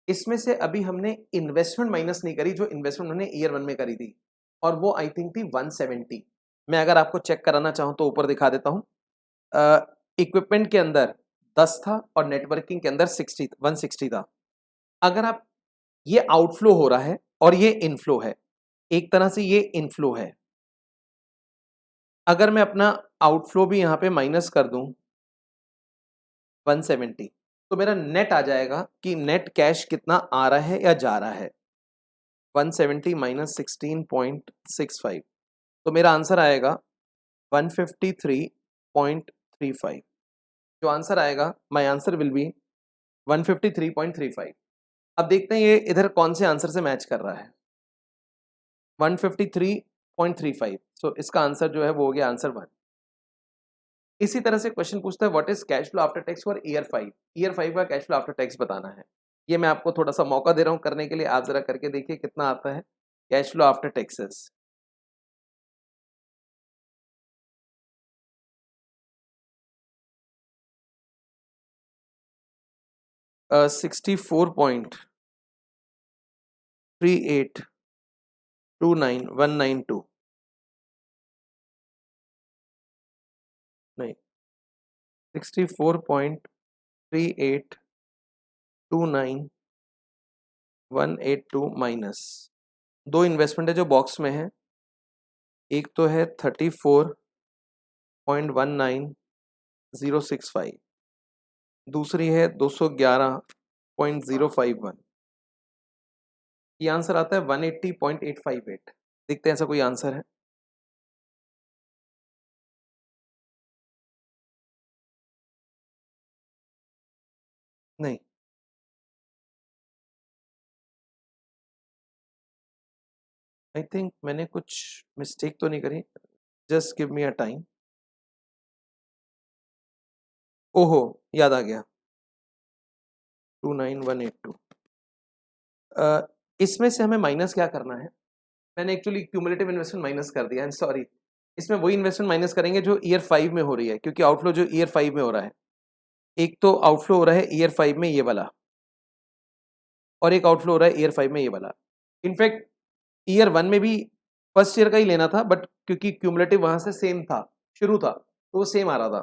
इसमें से अभी हमने इन्वेस्टमेंट माइनस नहीं करी जो इन्वेस्टमेंट हमने ईयर 1 में करी थी और वो आई थिंक थी 170। मैं अगर आपको चेक कराना चाहूँ तो ऊपर दिखा देता हूँ। इक्विपमेंट के अंदर 10 था और नेटवर्किंग के अंदर 160 था। अगर आप ये आउटफ्लो हो रहा है और ये इनफ्लो है, एक तरह से ये इनफ्लो है। अगर मैं अपना आउटफ्लो भी यहाँ पे माइनस कर दूं 170 तो मेरा नेट आ जाएगा कि नेट कैश कितना आ रहा है या जा रहा है 170 माइनस 16.65 तो मेरा आंसर आएगा 153.35। जो आंसर आएगा माय आंसर विल बी 153.35। अब देखते हैं ये इधर कौन से आंसर से मैच कर रहा है 153.35। सो इसका आंसर जो है वो हो गया आंसर 1। इसी तरह से क्वेश्चन पूछता है what is cash flow after tax for year 5। Year 5 का कैश फ्लो आफ्टर टैक्स बताना है। ये मैं आपको थोड़ा सा मौका दे रहा हूँ करने के लिए। आप जरा करके देखिए कितना आता है cash flow after taxes. uh, 64.3829192 नहीं 64.3829182 माइनस दो इन्वेस्टमेंट है जो बॉक्स में है। एक तो है 34.19065 दूसरी है 211.051। ये आंसर आता है 180.858। देखते हैं ऐसा कोई आंसर है। नहीं आई थिंक मैंने कुछ मिस्टेक तो नहीं करी। Just give me a time. ओहो याद आ गया 29182। इसमें से हमें माइनस क्या करना है। मैंने एक्चुअली क्यूमुलेटिव इन्वेस्टमेंट माइनस कर दिया। I am sorry. इसमें वही इन्वेस्टमेंट माइनस करेंगे जो ईयर 5 में हो रही है क्योंकि आउटफ्लो जो ईयर 5 में हो रहा है। एक तो आउटफ्लो हो रहा है ईयर 5 में ये वाला और एक आउटफ्लो हो रहा है ईयर 5 में ये वाला। इनफैक्ट ईयर 1 में भी फर्स्ट ईयर का ही लेना था बट क्योंकि क्यूमुलेटिव वहां से सेम था शुरू था तो वो सेम आ रहा था।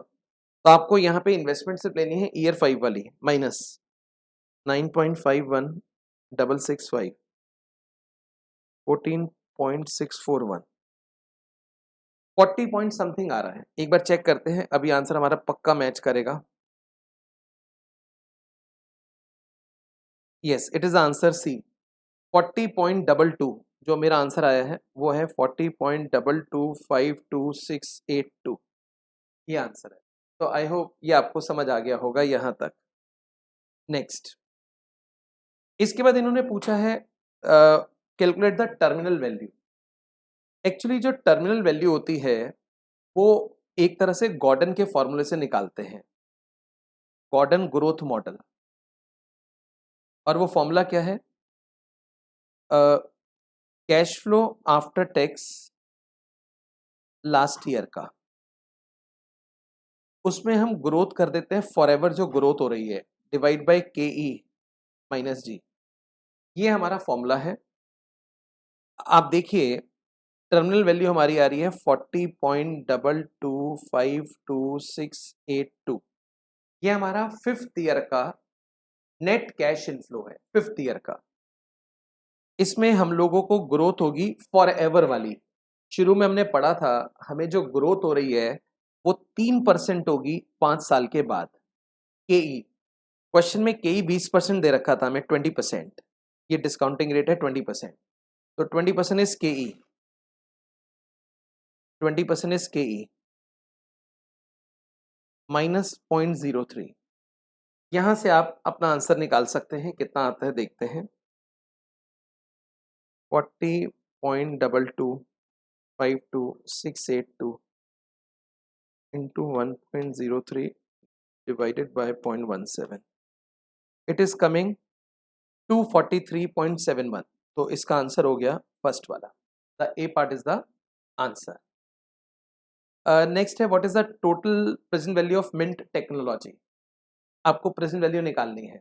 तो आपको यहाँ पे इन्वेस्टमेंट से लेनी है ईयर 5 वाली माइनस 9.51665 14.641 40 पॉइंट समथिंग आ रहा है। एक बार चेक करते हैं अभी आंसर हमारा पक्का मैच करेगा। Yes it is answer C 40.22। जो मेरा आंसर आया है वो है 40.2252682। ये आंसर है। तो आई होप ये आपको समझ आ गया होगा यहाँ तक। नेक्स्ट, इसके बाद इन्होंने पूछा है calculate the terminal value. Actually जो टर्मिनल वैल्यू होती है वो एक तरह से गॉर्डन के फॉर्मूले से निकालते हैं, गॉर्डन ग्रोथ मॉडल। और वो फॉर्मूला क्या है? Cash flow after tax last year का, उसमें हम ग्रोथ कर देते हैं फॉरएवर जो ग्रोथ हो रही है, divide by K E minus जी। ये हमारा फॉर्मूला है। आप देखिए टर्मिनल वैल्यू हमारी आ रही है 40.2252682। ये हमारा 5th ईयर का नेट कैश इनफ्लो है, 5th ईयर का। इसमें हम लोगों को ग्रोथ होगी फॉर एवर वाली। शुरू में हमने पढ़ा था हमें जो ग्रोथ हो रही है वो 3% होगी 5 साल के बाद। केई क्वेश्चन में केई 20% दे रखा था हमें, 20%। ये डिस्काउंटिंग रेट है 20%। तो 20% इज केई, 20% इज केई माइनस 0.03। यहां से आप अपना आंसर निकाल सकते हैं, कितना आता है देखते हैं। 40.2252682 into 1.03 divided by 0.17, it is coming 243.71। तो इसका आंसर हो गया फर्स्ट वाला, the A part is the answer. Next है what is the total present value of mint technology. आपको प्रेजेंट वैल्यू निकालनी है।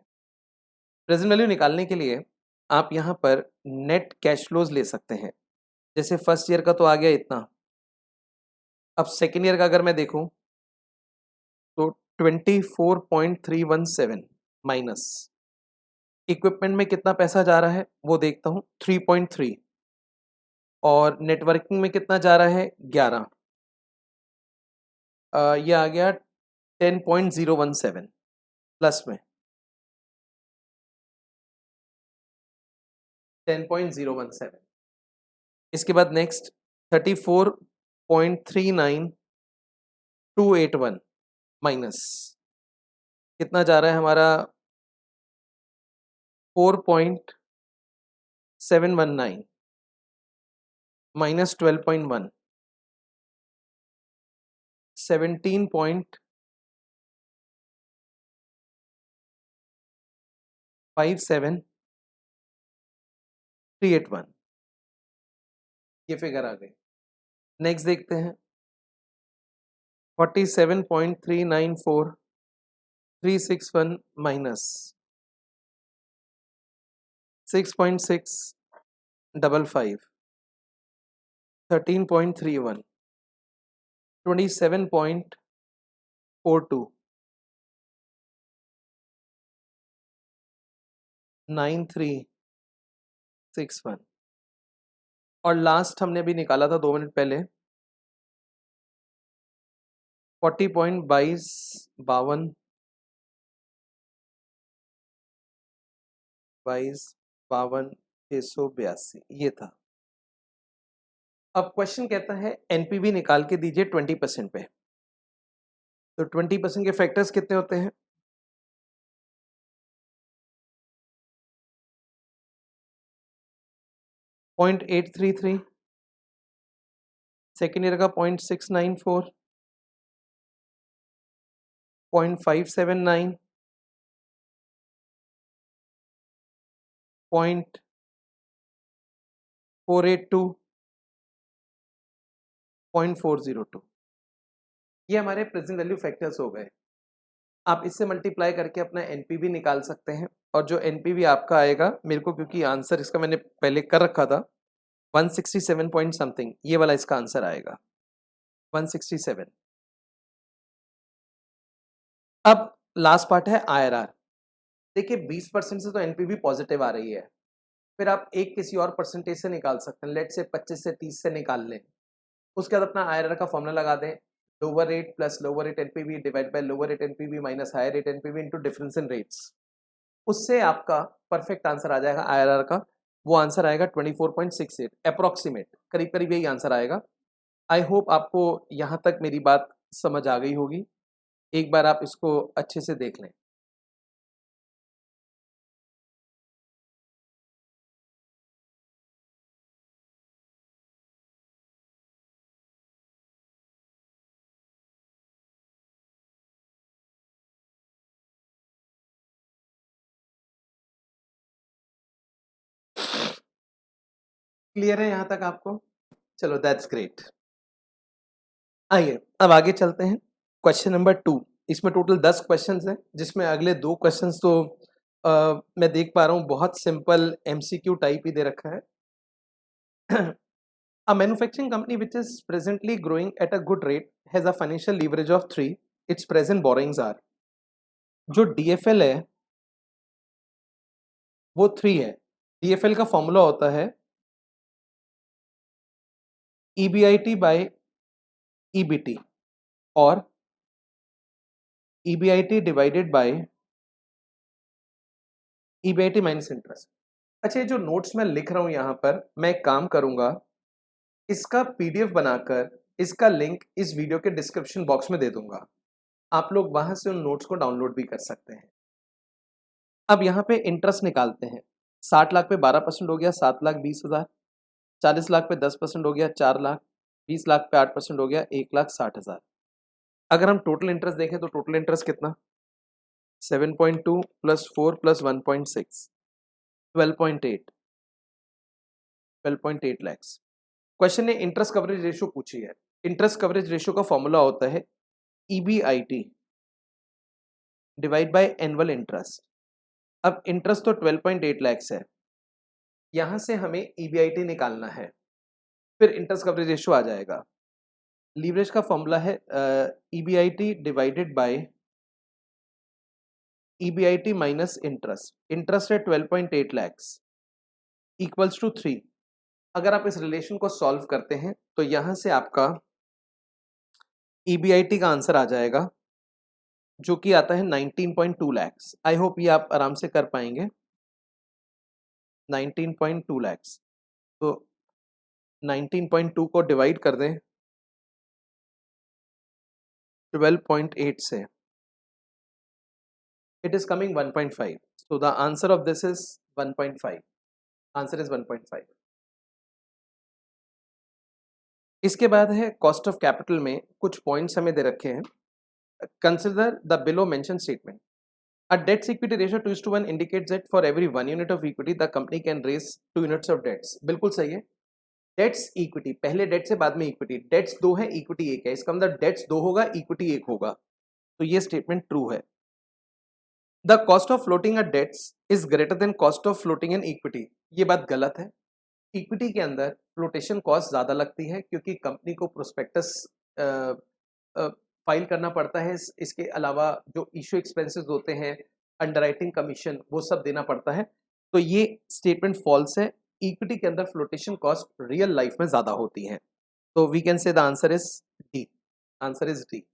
प्रेजेंट वैल्यू निकालने के लिए आप यहाँ पर नेट कैश फ्लोज ले सकते हैं। जैसे फर्स्ट ईयर का तो आ गया इतना, अब सेकेंड ईयर का अगर मैं देखूं तो 24.317 माइनस इक्विपमेंट में कितना पैसा जा रहा है वो देखता हूँ, 3.3, और नेटवर्किंग में कितना जा रहा है 11। ये आ गया 10.017 प्लस में 10.017। इसके बाद नेक्स्ट 34.39281 माइनस कितना जा रहा है हमारा 4.719 माइनस 12.1 17.57381। ये फिगर आ गई। नेक्स्ट देखते हैं 47.394361 माइनस 6.655 13.31 27.42 9361। और लास्ट हमने अभी निकाला था 2 मिनट पहले 40.2252 682 ये था। अब क्वेश्चन कहता है एनपीवी निकाल के दीजिए 20% पे। तो 20% के फैक्टर्स कितने होते हैं? .833, सेकेंड ईयर का 0.694, 0.579, 0.482, 0.402। ये हमारे प्रेजेंट वैल्यू फैक्टर्स हो गए। आप इससे मल्टीप्लाई करके अपना एनपीवी निकाल सकते हैं, और जो एनपीवी आपका आएगा, मेरे को क्योंकि आंसर इसका मैंने पहले कर रखा था 167 पॉइंट समथिंग, ये वाला इसका आंसर आएगा 167। अब लास्ट पार्ट है आईआरआर। देखिए 20% से तो एनपीवी पॉजिटिव आ रही है, फिर आप एक किसी और परसेंटेज से निकाल सकते हैं, लेट से 25 से 30 से निकाल लें। उसके बाद अपना आईआरआर का फॉर्मूला लगा दें, lower rate plus lower rate NPV divide by lower rate NPV minus higher rate NPV into difference in rates. उससे आपका परफेक्ट आंसर आ जाएगा आईआरआर का। वो आंसर आएगा 24.68, अप्रोक्सीमेट, करीब करीब यही आंसर आएगा। आई होप आपको यहाँ तक मेरी बात समझ आ गई होगी। एक बार आप इसको अच्छे से देख लें। क्लियर है यहाँ तक आपको? चलो दैट्स ग्रेट। आइए अब आगे चलते हैं। क्वेश्चन नंबर 2, इसमें टोटल 10 क्वेश्चंस हैं, जिसमें अगले 2 क्वेश्चंस तो मैं देख पा रहा हूँ बहुत सिंपल एमसीक्यू टाइप ही दे रखा है। A manufacturing company which is presently growing at a good rate has a financial leverage of 3. Its present borrowings are, जो DFL है वो 3 है। DFL का फॉर्मूला होता है EBIT बाय EBT और EBIT divided by EBIT minus interest. अच्छा, ये जो नोट्स मैं लिख रहा हूँ यहाँ पर, मैं एक काम करूंगा, इसका PDF बनाकर इसका लिंक इस वीडियो के डिस्क्रिप्शन बॉक्स में दे दूंगा। आप लोग वहां से उन नोट्स को डाउनलोड भी कर सकते हैं। अब यहाँ पे इंटरेस्ट निकालते हैं। 60 लाख पे 12% हो गया 7,20,000, 40 लाख पे 10% हो गया 4 लाख, 20 लाख पे 8% हो गया 1,60,000। अगर हम टोटल इंटरेस्ट देखें तो टोटल इंटरेस्ट कितना, 7.2 प्लस 4 प्लस 1.6, 12.8 लैक्स। क्वेश्चन ने इंटरेस्ट कवरेज रेशियो पूछी है। इंटरेस्ट कवरेज रेशियो का फॉर्मूला होता है EBIT divide by annual interest. अब इंटरेस्ट तो 12.8 लैक्स है, यहां से हमें EBIT निकालना है, फिर इंटरेस्ट कवरेज रेशियो आ जाएगा। लीवरेज का फॉर्मूला है EBIT divided by EBIT minus interest. Interest है 12.8 लैक्स इक्वल्स टू 3। अगर आप इस रिलेशन को सॉल्व करते हैं तो यहां से आपका EBIT का आंसर आ जाएगा, जो कि आता है 19.2 लैक्स। आई होप ये आप आराम से कर पाएंगे। 19.2 लैक्स, तो 19.2 को डिवाइड कर दें 12.8 से, it is coming 1.5. So the answer of this is 1.5. Answer is 1.5. इसके बाद है कॉस्ट ऑफ कैपिटल में कुछ पॉइंट्स हमें दे रखे हैं। Consider the below mention statement. A debt equity ratio 2:1 indicates that for every 1 unit of equity the company can raise 2 units of debts। बिल्कुल सही है। डेट्स इक्विटी, पहले डेट से बाद में इक्विटी, डेट्स 2 है इक्विटी 1 है, इसका मतलब डेट्स 2 होगा इक्विटी 1 होगा, तो ये स्टेटमेंट ट्रू है। The cost of floating a debts is greater than cost of floating an equity, ये बात गलत है। इक्विटी के अंदर फ्लोटेशन कॉस्ट ज़्यादा लगती है क्योंकि कंपनी को प्रोस्पेक्टस फाइल करना पड़ता है, इसके अलावा जो इशू एक्सपेंसेस होते हैं, अंडरराइटिंग कमीशन, वो सब देना पड़ता है, तो ये स्टेटमेंट फॉल्स है। इक्विटी के अंदर फ्लोटेशन कॉस्ट रियल लाइफ में ज़्यादा होती है, तो we can say the answer is D. Answer is D.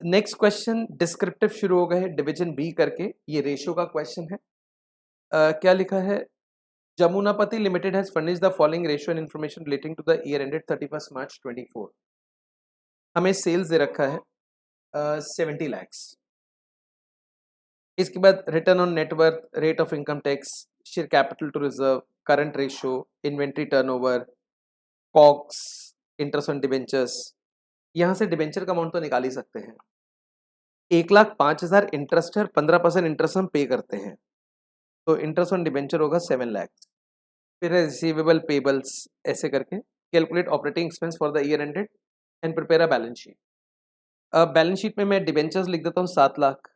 Next question descriptive शुरू हो गए हैं डिवीजन बी करके, ये रेशियो का क्वेश्चन है। क्या लिखा है, Jamunapati limited has furnished the following ratio and information relating to the year ended 31 March 24। हमें सेल्स दे रखा है 70 लैक्स। इसके बाद return on net worth, rate of income tax, share capital to reserve, current ratio, inventory turnover, COGS, interest on debentures. यहाँ से debenture का amount तो निकाल ही सकते हैं। 1,05,000 इंटरेस्ट है और 15% इंटरेस्ट हम पे करते हैं, तो इंटरेस्ट ऑन डिबेंचर होगा 7 लैक्स। फिर है रिसीवेबल पेबल्स, ऐसे करके calculate operating expense for the year ended and prepare a balance sheet. Balance sheet में मैं डिबेंचर्स लिख देता हूँ 7 लाख,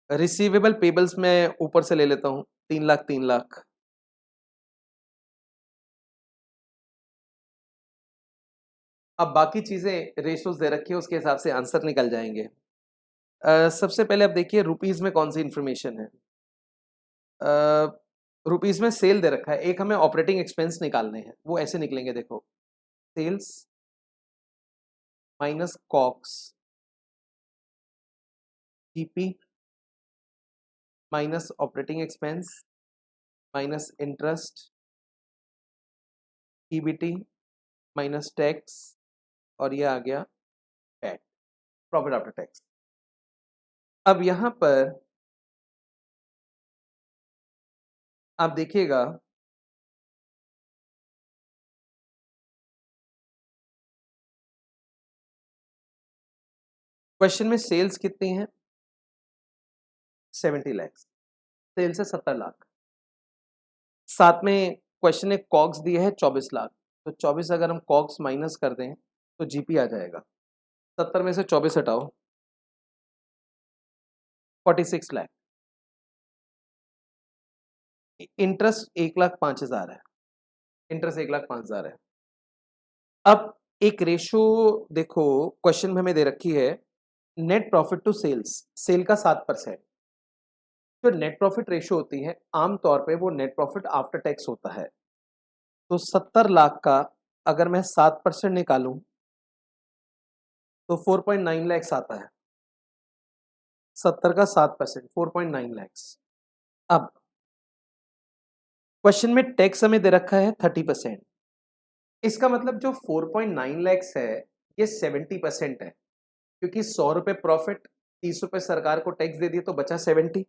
रिसीवेबल पेबल्स में ऊपर से ले लेता हूँ 3 लाख 3 लाख। अब बाकी चीज़ें रेशोज दे रखी है, उसके हिसाब से आंसर निकल जाएंगे। सबसे पहले आप देखिए रुपीज़ में कौन सी इंफॉर्मेशन है। रुपीज़ में सेल दे रखा है, एक हमें ऑपरेटिंग एक्सपेंस निकालने हैं, वो ऐसे निकलेंगे देखो, sales minus COGS, GP minus operating expense minus interest, EBT minus tax, और ये आ गया प्रॉफिट आफ्टर टैक्स। अब यहां पर आप देखिएगा क्वेश्चन में सेल्स कितनी है, 70 लाख, सेल्स है 70 लाख। साथ में क्वेश्चन ने कॉग्स दिए है 24 लाख, तो 24 अगर हम कॉग्स माइनस कर दें तो जीपी आ जाएगा। 70 में से 24 हटाओ, 46 लाख। इंटरेस्ट 1,05,000 है, इंटरेस्ट 1,05,000 है। अब एक रेशो देखो, क्वेश्चन में हमें दे रखी है net profit to sales, sale का 7%। जो नेट प्रॉफिट रेशो होती है आमतौर पे वो नेट प्रॉफिट आफ्टर टैक्स होता है। तो 70 लाख का अगर मैं 7% निकालूं तो 4.9 लैक्स आता है। 70 का 7%, 4.9 लैक्स। अब क्वेश्चन में टैक्स हमें दे रखा है 30%। इसका मतलब जो 4.9 लैक्स है ये 70% है, क्योंकि 100 रुपए प्रॉफिट, 30 रुपए सरकार को टैक्स दे दिए तो बचा 70,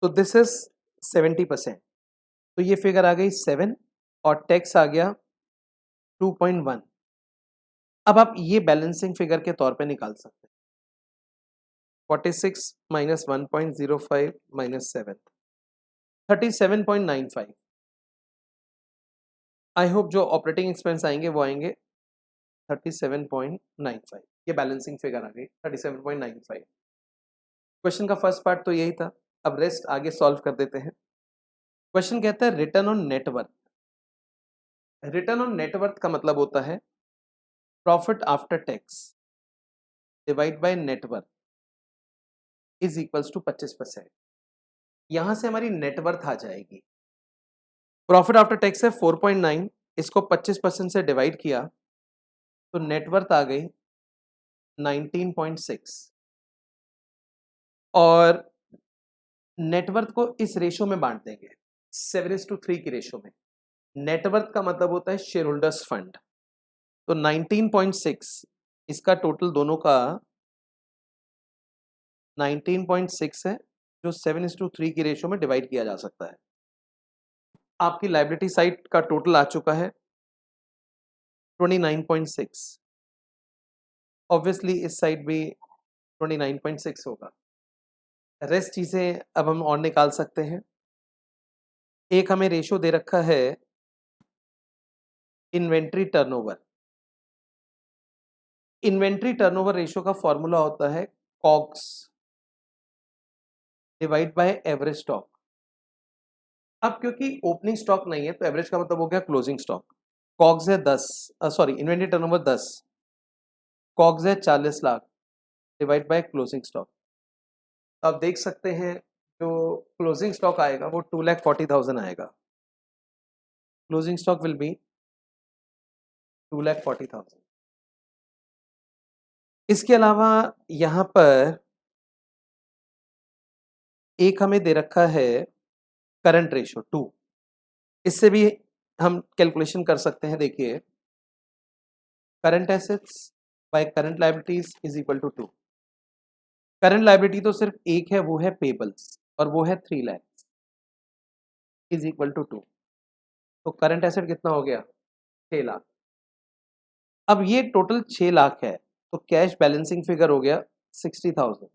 तो दिस इज 70%। तो ये फिगर आ गई 7 और टैक्स आ गया 2.1। अब आप ये बैलेंसिंग फिगर के तौर पे निकाल सकते हैं, 46 माइनस 1.05 माइनस 7, 37.95। आई होप जो ऑपरेटिंग एक्सपेंस आएंगे वो आएंगे 37.95। ये बैलेंसिंग फिगर आ गई 37.95। क्वेश्चन का फर्स्ट पार्ट तो यही था, अब रेस्ट आगे सॉल्व कर देते हैं। क्वेश्चन कहता है return on net worth. Return on net worth का मतलब होता है profit after tax divide by net worth is equals to 25%। यहां से हमारी नेटवर्थ आ जाएगी। प्रॉफिट आफ्टर टैक्स है 4.9, इसको 25% से डिवाइड किया तो नेटवर्थ आ गई 19.6। और नेटवर्थ को इस रेशो में बांट देंगे 7:3 की रेशो में। नेटवर्थ का मतलब होता है शेयर होल्डर्स फंड। तो 19.6 इसका टोटल दोनों का 19.6 है, जो 7:3 की रेशो में डिवाइड किया जा सकता है। आपकी लायबिलिटी साइड का टोटल आ चुका है 29.6। ऑब्वियसली इस साइड भी 29.6 होगा। रेस्ट चीजें अब हम और निकाल सकते हैं। एक हमें रेशो दे रखा है inventory turnover. Inventory turnover ratio का फॉर्मूला होता है COGS divide by average stock. अब क्योंकि ओपनिंग स्टॉक नहीं है तो एवरेज का मतलब हो गया क्लोजिंग स्टॉक। कॉग्स है 10, सॉरी इन्वेंट्री टर्नओवर 10, कॉग्स है 40 lakh divide by closing stock. आप देख सकते हैं जो क्लोजिंग स्टॉक आएगा वो 2,40,000 आएगा। Closing stock will be 2,40,000। इसके अलावा यहां पर एक हमें दे रखा है करंट रेशो 2। इससे भी हम कैलकुलेशन कर सकते हैं। देखिए current assets by current liabilities is equal to 2। Current liability तो सिर्फ एक है, वो है पेबल्स, और वो है 3 लाख इज इक्वल टू 2। तो करंट एसेट कितना हो गया, 6 लाख। अब ये टोटल 6 लाख है तो कैश बैलेंसिंग फिगर हो गया 60,000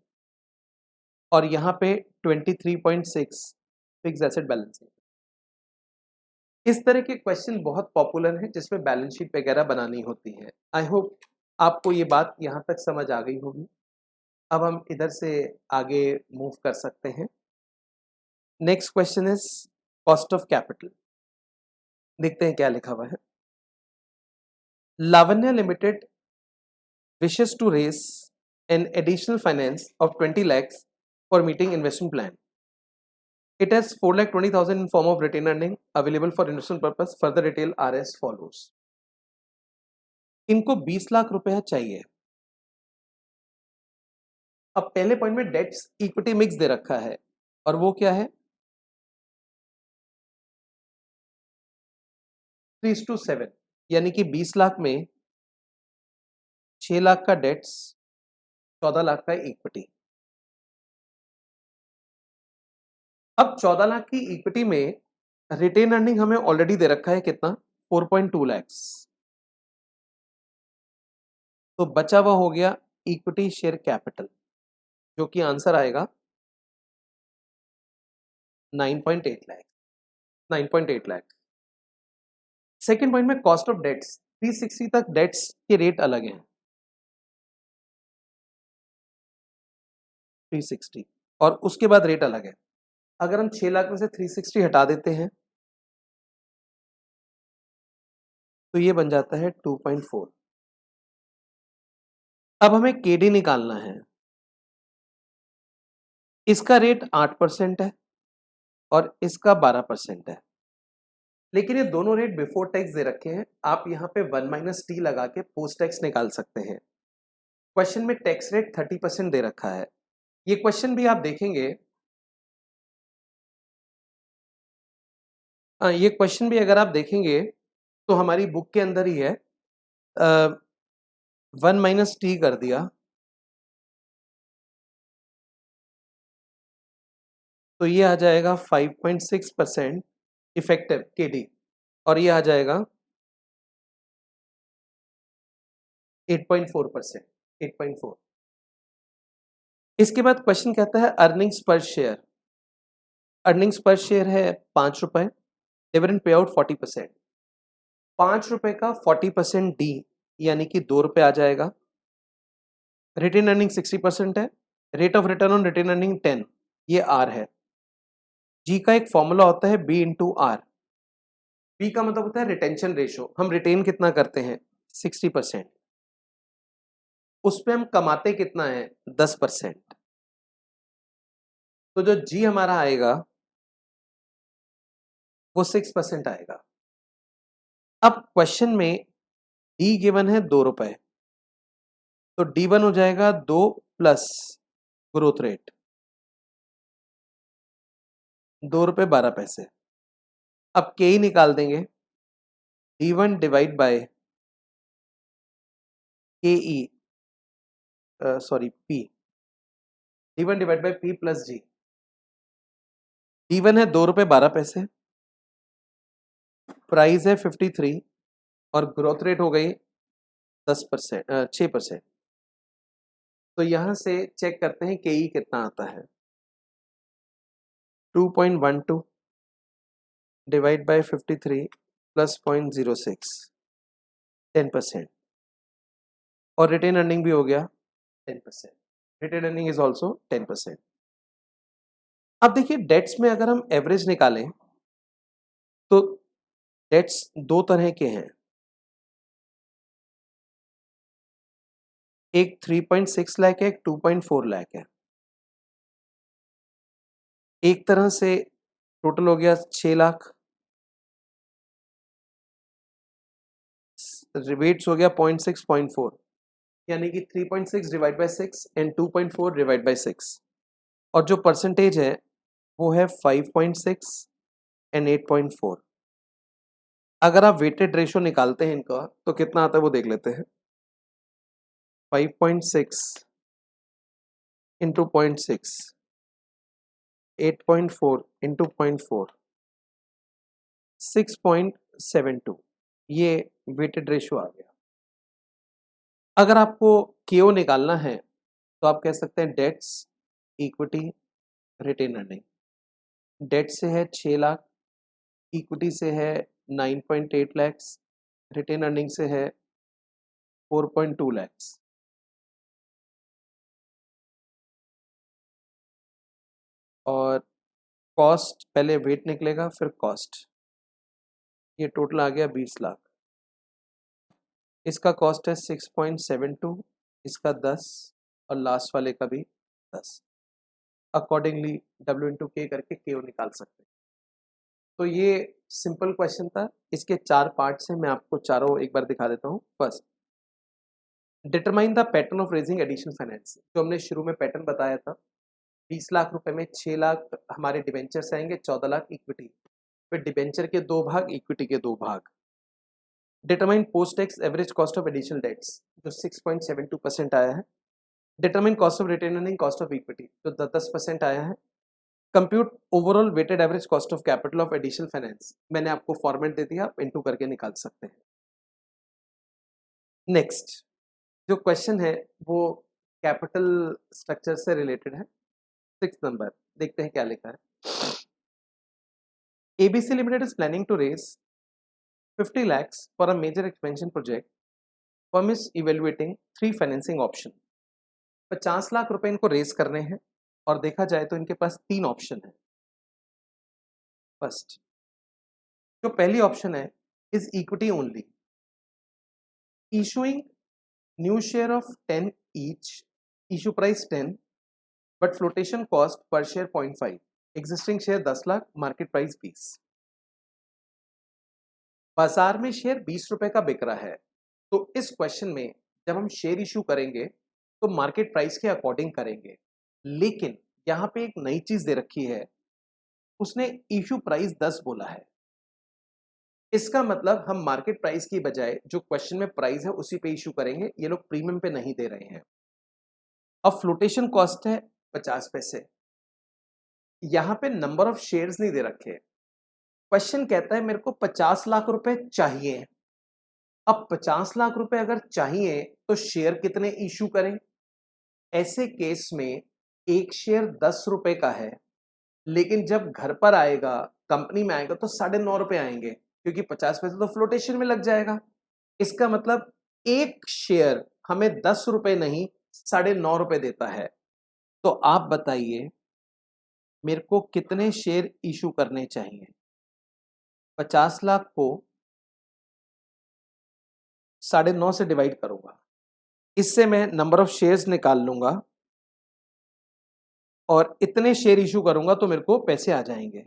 और यहाँ पे 23.6 फिक्स एसेट बैलेंसिंग। इस तरह के क्वेश्चन बहुत पॉपुलर हैं जिसमें बैलेंस शीट वगैरह बनानी होती है। आई होप आपको ये बात यहाँ तक समझ आ गई होगी। अब हम इधर से आगे मूव कर सकते हैं। Next question is cost of capital. देखते हैं क्या लिखा हुआ है। Lavanya limited wishes to raise an additional finance of 20 lakhs for meeting investment plan. It has 4,20,000 in form of retained earning available for investment purpose. Further detail are as follows. इनको 20 लाख रुपया चाहिए। अब पहले पॉइंट में डेट्स इक्विटी मिक्स दे रखा है और वो क्या है 3:7, यानी कि 20 लाख में 6 लाख का डेट्स 14 लाख का इक्विटी। अब 14 लाख की इक्विटी में रिटेन अर्निंग हमें ऑलरेडी दे रखा है कितना, 4.2 लैक्स। तो बचा हुआ हो गया इक्विटी शेयर कैपिटल, जो कि आंसर आएगा 9.8 लाख, 9.8 लाख। सेकेंड पॉइंट में कॉस्ट ऑफ डेट्स, 360 तक डेट्स के रेट अलग हैं, 360, और उसके बाद रेट अलग है। अगर हम 6 लाख में से 360 हटा देते हैं तो ये बन जाता है 2.4। अब हमें केडी निकालना है। इसका रेट 8% है और इसका 12% है, लेकिन ये दोनों रेट बिफोर टैक्स दे रखे हैं। आप यहाँ पे 1 - टी लगा के पोस्ट टैक्स निकाल सकते हैं। क्वेश्चन में टैक्स रेट 30% दे रखा है। ये क्वेश्चन भी आप देखेंगे, ये क्वेश्चन भी अगर आप देखेंगे तो हमारी बुक के अंदर ही है। 1 - टी कर दिया तो ये आ जाएगा 5.6% इफेक्टिव केडी, और ये आ जाएगा 8.4%, 8.4। इसके बाद क्वेश्चन कहता है अर्निंग्स पर शेयर। अर्निंग्स पर शेयर है 5 रुपए, डिविडेंड पे आउट 40%। 5 रुपए का 40% डी यानी कि 2 रुपए आ जाएगा। रिटेन अर्निंग 60% है, rate of return on retain earning 10, ये आर है। जी का एक फॉर्मूला होता है बी इंटू आर। बी का मतलब होता है रिटेंशन रेशो, हम रिटेन कितना करते हैं 60%, उस पे हम कमाते कितना है 10%, तो जो जी हमारा आएगा वो 6% आएगा। अब क्वेश्चन में डी गिवन है 2 रुपए, तो D1 हो जाएगा 2 प्लस ग्रोथ रेट, 2 रुपए 12 पैसे। अब के ही निकाल देंगे, D1 divide by K E, sorry P, D1 divide by P plus G. D1 है 2 रुपए 12 पैसे, प्राइस है 53 और ग्रोथ रेट हो गई 10%, 6%। तो यहां से चेक करते हैं के ई कितना आता है। 2.12 डिवाइड बाय 53 प्लस 0.06, 10%, और रिटेन अर्निंग भी हो गया 10%। Retain earning is also 10%। अब देखिए डेट्स में अगर हम एवरेज निकालें तो डेट्स दो तरह के हैं, एक 3.6 लाख है, एक 2.4 लाख है। एक तरह से टोटल हो गया 6 लाख, वेट्स हो गया 0.6 0.4, यानी कि 3.6 divide by 6 and 2.4 divide by 6, और जो परसेंटेज है वो है 5.6 एंड 8.4। अगर आप वेटेड रेशो निकालते हैं इनका तो कितना आता है वो देख लेते हैं। 5.6 इंटू 0.6, 8.4 इंटू 0.4, 6.72, ये वेटेड रेशो आ गया। अगर आपको केओ निकालना है तो आप कह सकते हैं debts equity retain earning. Debt से है 6 लाख, इक्विटी से है 9.8 लैक्स, रिटेन अर्निंग से है 4.2 लैक्स। और कॉस्ट, पहले वेट निकलेगा फिर कॉस्ट, ये टोटल आ गया 20 लाख। इसका कॉस्ट है 6.72, इसका 10 और लास्ट वाले का भी 10। अकॉर्डिंगली W इंटू के करके KO निकाल सकते हैं। तो ये सिंपल क्वेश्चन था, इसके 4 पार्ट्स हैं, मैं आपको चारों एक बार दिखा देता हूँ। First, determine the pattern of raising additional finance, जो हमने शुरू में पैटर्न बताया था। 20 लाख रुपए में 6 लाख हमारे डिबेंचर से आएंगे, 14 लाख इक्विटी, फिर डिबेंचर के 2 भाग, इक्विटी के 2 भाग। Determine post tax average cost of additional debts, जो 6.72% आया है। Determine cost of retain earning, cost of equity जो 10% आया है। Compute overall weighted average cost of capital of additional finance, मैंने आपको फॉर्मेट दे दिया, आप इनटू करके निकाल सकते हैं। नेक्स्ट जो क्वेश्चन है वो कैपिटल स्ट्रक्चर से रिलेटेड है। 6 नंबर देखते हैं क्या लिखा है। ABC limited is planning to raise 50 lakhs for a major expansion project. Firm is evaluating 3 financing option. 50 lakh रुपए इनको रेज करने हैं और देखा जाए तो इनके पास 3 ऑप्शन है। फर्स्ट जो पहली ऑप्शन है is equity only, issuing new share of 10 each, issue price 10 but flotation cost per share 0.5, existing share 10 lakh, market price 20। बाजार में शेयर 20 रुपए का बिक रहा है, तो इस क्वेश्चन में जब हम शेयर इशू करेंगे तो मार्केट प्राइस के अकॉर्डिंग करेंगे। लेकिन यहाँ पे एक नई चीज दे रखी है, उसने इशू प्राइस 10 बोला है। इसका मतलब हम मार्केट प्राइस की बजाय जो क्वेश्चन में प्राइस है उसी पे इशू करेंगे, ये लोग प्रीमियम पे नहीं दे रहे हैं। अब फ्लोटेशन कॉस्ट है 50 पैसे, यहाँ पे नंबर ऑफ शेयर्स नहीं दे रखे। क्वेश्चन कहता है मेरे को 50 लाख रुपए चाहिए। अब 50 लाख रुपए अगर चाहिए तो शेयर कितने इशू करें? ऐसे केस में एक शेयर 10 रुपए का है, लेकिन जब घर पर आएगा, कंपनी में आएगा तो 9.5 रुपए आएंगे, क्योंकि 50 पैसे तो फ्लोटेशन में लग जाएगा। इसका मतलब एक शेयर हमें 10 रुपए नहीं 9.5 रुपए देता है। तो आप बताइए मेरे को कितने शेयर इशू करने चाहिए? 50 लाख को 9.5 से डिवाइड करूंगा, इससे मैं नंबर ऑफ शेयर्स निकाल लूंगा और इतने शेयर इशू करूंगा तो मेरे को पैसे आ जाएंगे।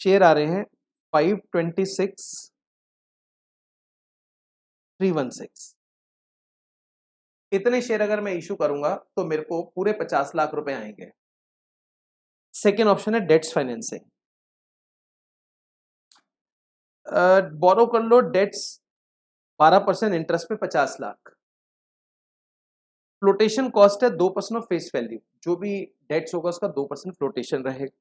शेयर आ रहे हैं 526,316। इतने शेयर अगर मैं इशू करूंगा तो मेरे को पूरे 50 लाख रुपए आएंगे। सेकेंड ऑप्शन है डेट्स फाइनेंसिंग। बोरो कर लो डेट्स 12% इंटरेस्ट पे 50 लाख। फ्लोटेशन कॉस्ट है 2% ऑफ फेस वैल्यू, जो भी डेट्स होगा उसका 2% फ्लोटेशन रहेगा।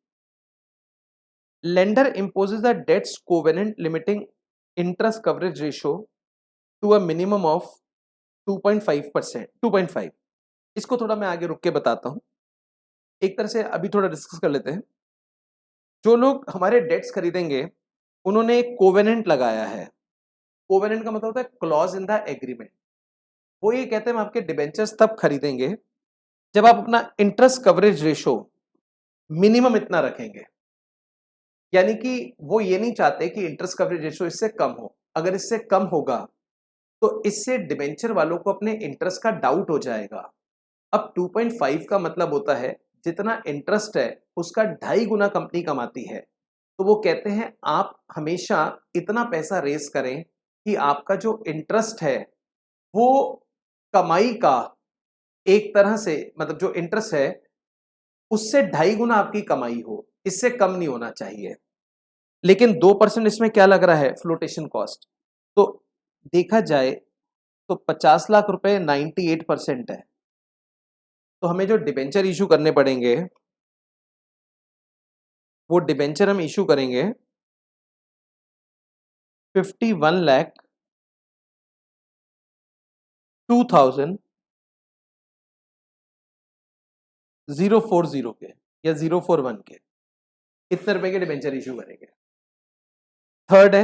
Lender imposes the debts covenant limiting interest coverage ratio to a minimum of 2.5%, 2.5। इसको थोड़ा मैं आगे रुक के बताता हूं, एक तरह से अभी थोड़ा डिस्कस कर लेते हैं। जो लोग हमारे डेट्स खरीदेंगे उन्होंने एक कोवेनेंट लगाया है। कोवेनेंट का मतलब होता है क्लॉज इन द एग्रीमेंट। वो ये कहते हैं हम आपके डिबेंचर्स तब खरीदेंगे जब आप अपना इंटरेस्ट कवरेज रेशो मिनिमम इतना रखेंगे। यानी कि वो ये नहीं चाहते कि इंटरेस्ट कवरेज रेशो इससे कम हो। अगर इससे कम होगा तो इससे डिबेंचर वालों को अपने इंटरेस्ट का डाउट हो जाएगा। अब 2.5 का मतलब होता है जितना इंटरेस्ट है उसका 2.5 गुना कंपनी कमाती है। तो वो कहते हैं आप हमेशा इतना पैसा रेस करें कि आपका जो इंटरेस्ट है वो कमाई का एक तरह से, मतलब जो इंटरेस्ट है उससे 2.5 गुना आपकी कमाई हो, इससे कम नहीं होना चाहिए। लेकिन 2% इसमें क्या लग रहा है? Flotation cost. तो देखा जाए तो 50 लाख रुपए 98% है, तो हमें जो डिबेंचर इशू करने पड़ेंगे वो डिबेंचर हम इशू करेंगे 51,02,040 के या 041 के, इतने रुपए के डिबेंचर इशू करेंगे। थर्ड है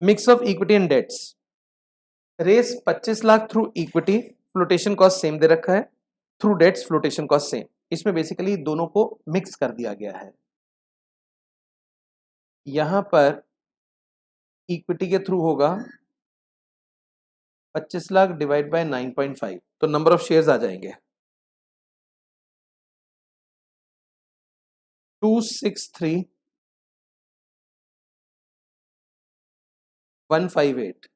mix of equity and debts. Raise 25 lakh through equity, flotation cost same दे रखा है, through debts flotation cost same. इसमें बेसिकली दोनों को मिक्स कर दिया गया है। यहां पर इक्विटी के थ्रू होगा 25 लाख डिवाइड बाय 9.5, तो नंबर ऑफ शेयर्स आ जाएंगे 263,158।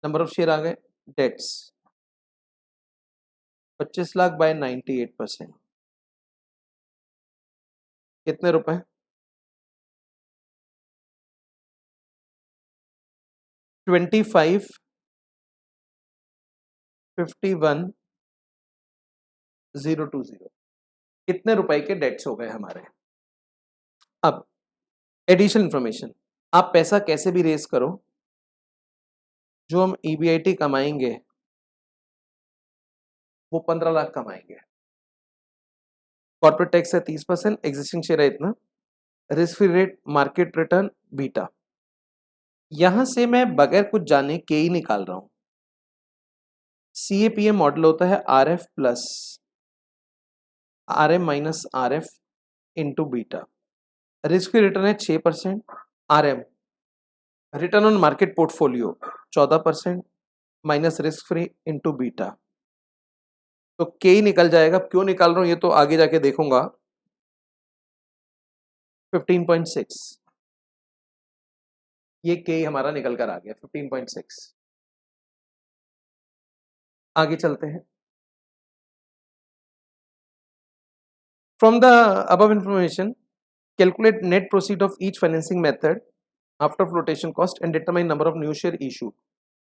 नंबर ऑफ शेयर आ गए। डेट्स 25 लाख बाय 98%, कितने रुपए? 25,51,58 020 कितने रुपए के डेट्स हो गए हमारे। अब एडिशनल इंफॉर्मेशन, आप पैसा कैसे भी रेज करो, जो हम ईबीआईटी कमाएंगे वो 15 लाख कमाएंगे। कॉर्पोरेट टैक्स है 30%, एग्जिस्टिंग शेयर है इतना, risk free rate, market return, beta. यहां से मैं बगैर कुछ जाने के ही निकाल रहा हूं। सीएपीएम मॉडल होता है RF plus RM minus RF into beta. Risk free return है 6%, RM return on market portfolio 14% minus risk free into beta, तो के ही निकल जाएगा। क्यों निकाल रहा हूं ये तो आगे जाके देखूंगा। 15.6, ये के हमारा निकल कर आ गया 15.6। आगे चलते हैं। From the above information calculate net proceed of each financing method after flotation cost and determine number of new share issue.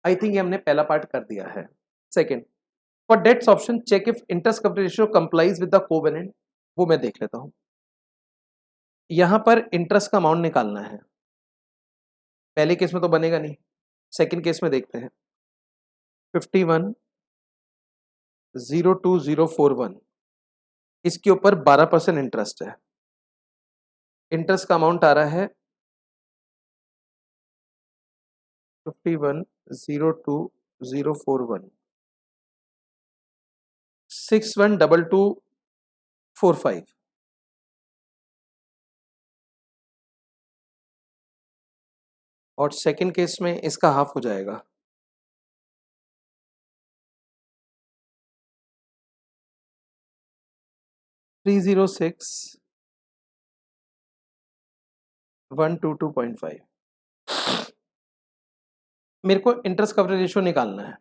I think ये हमने पहला पार्ट कर दिया है। Second, for debts option check if interest coverage ratio complies with the covenant, वो मैं देख लेता हूं। यहां पर इंटरेस्ट का अमाउंट निकालना है। पहले केस में तो बनेगा नहीं, सेकेंड केस में देखते हैं। 51,02041, इसके ऊपर 12% इंटरेस्ट है। इंटरेस्ट का अमाउंट आ रहा है 51,02041 612245। और सेकेंड केस में इसका हाफ हो जाएगा, 306,122.5। मेरे को इंटरेस्ट कवरेज रेशियो निकालना है।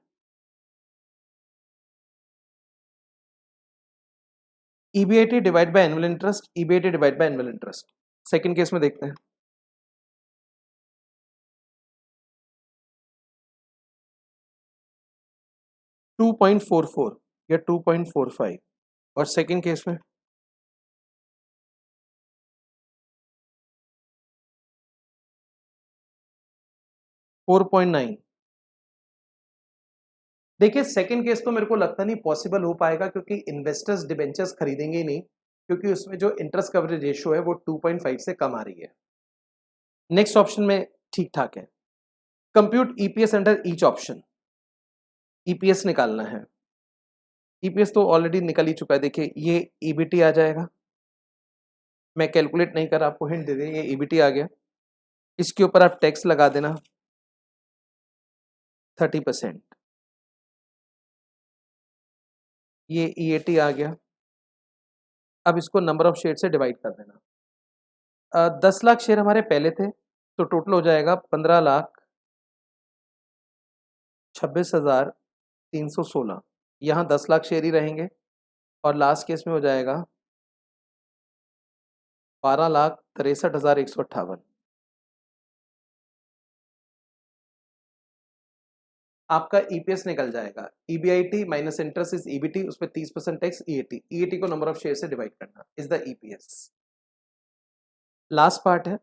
EBIT divide by annual interest, EBIT divide by annual interest. Second case में देखते हैं। 2.44 या 2.45, और सेकेंड केस में 4.9। देखिए सेकेंड केस तो मेरे को लगता नहीं पॉसिबल हो पाएगा, क्योंकि इन्वेस्टर्स डिबेंचर्स खरीदेंगे ही नहीं, क्योंकि उसमें जो इंटरेस्ट कवरेज रेशियो है वो 2.5 से कम आ रही है। नेक्स्ट ऑप्शन में ठीक ठाक है। Compute EPS under each option, EPS निकालना है। ईपीएस तो ऑलरेडी निकल ही चुका है। देखिए ये ईबीटी आ जाएगा, मैं कैलकुलेट नहीं कर आपको हिंट दे दें, ये ईबीटी आ गया। इसके ऊपर आप टैक्स लगा देना 30%, ये ईएटी आ गया। अब इसको नंबर ऑफ शेयर से डिवाइड कर देना। 10 लाख शेयर हमारे पहले थे, तो टोटल हो जाएगा 15,26,316। यहाँ 10 लाख शेयर ही रहेंगे, और लास्ट केस में हो जाएगा 12,63,158। आपका ईपीएस निकल जाएगा। EBIT minus interest is EBT, उस पर 30% टैक्स ईएटी, ईएटी को नंबर ऑफ शेयर से डिवाइड करना is the EPS. Last part है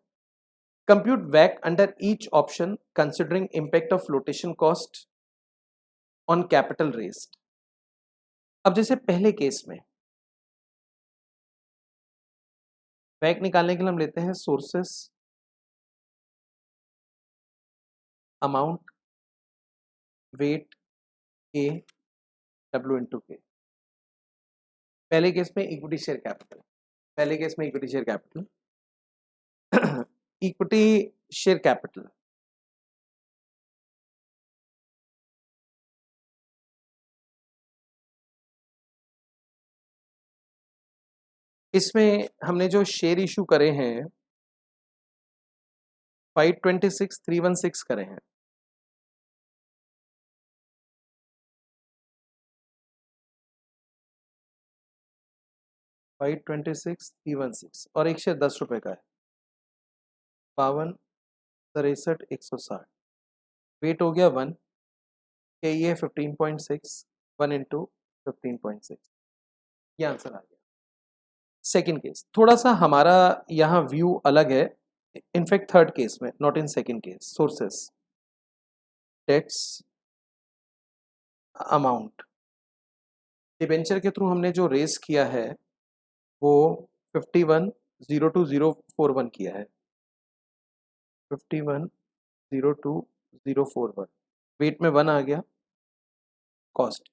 कंप्यूट वैक under each option considering impact of flotation cost on capital raised. अब जैसे पहले केस में वैक निकालने के लिए हम लेते हैं सोर्सेस, अमाउंट, वेट, ए, डब्ल्यू इंटू के। पहले केस में इक्विटी शेयर कैपिटल, पहले केस में equity share capital equity share capital इसमें हमने जो शेयर इशू करे हैं 526,316 करे हैं। और एक शेयर 10 रुपए का है, 52,63,160। वेट हो गया 1, के ये 15.6, 1 इंटू 15.6। ये आंसर आ गया। सेकंड केस थोड़ा सा हमारा यहाँ व्यू अलग है, इनफैक्ट थर्ड केस में, not in second case. Sources, debts, amount, debenture के थ्रू हमने जो रेस किया है वो 5102 041 किया है, 5102 041, वेट में 1 आ गया, कॉस्ट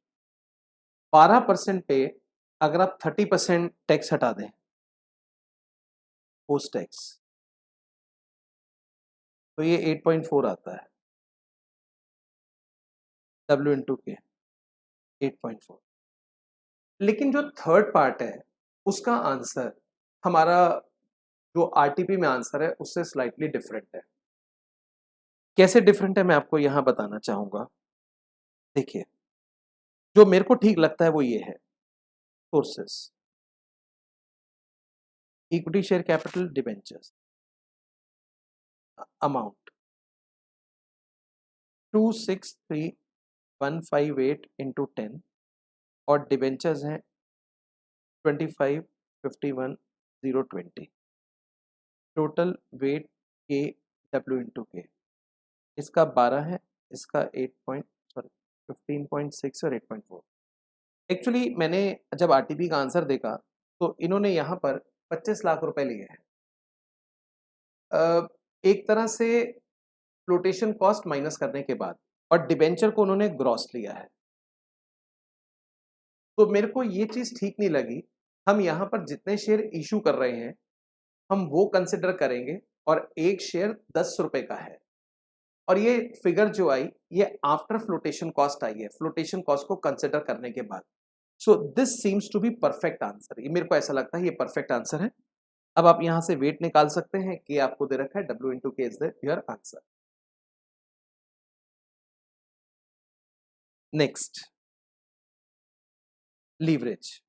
12% पे अगर आप 30% टैक्स हटा दें, पोस्ट टैक्स, तो ये 8.4 आता है, W इंटू के 8.4। लेकिन जो थर्ड पार्ट है उसका आंसर हमारा जो आरटीपी में आंसर है उससे स्लाइटली डिफरेंट है। कैसे डिफरेंट है मैं आपको यहां बताना चाहूंगा। देखिए, जो मेरे को ठीक लगता है वो ये है, sources, equity share capital, debentures, amount 263,158 into 10 और डिबेंचर्स हैं 25,51,020, टोटल वेट के डब्ल्यू इंटू के, इसका 12 है, इसका 15.6 और 8.4। एक्चुअली मैंने जब आरटीपी का आंसर देखा तो इन्होंने यहाँ पर 25 लाख रुपए लिए हैं। एक तरह से फ्लोटेशन कॉस्ट माइनस करने के बाद, और डिबेंचर को उन्होंने ग्रॉस लिया है, तो मेरे को ये चीज ठीक नहीं लगी। हम यहाँ पर जितने शेयर इशू कर रहे हैं हम वो कंसिडर करेंगे, और एक शेयर 10 रुपए का है, और ये फिगर जो आई ये आफ्टर फ्लोटेशन कॉस्ट आई है, फ्लोटेशन कॉस्ट को कंसिडर करने के बाद। So this seems to be perfect answer, ये मेरे को ऐसा लगता है ये परफेक्ट आंसर है। अब आप यहां से वेट निकाल सकते हैं कि आपको दे रखा है W इंटू के is the your answer. Next, leverage.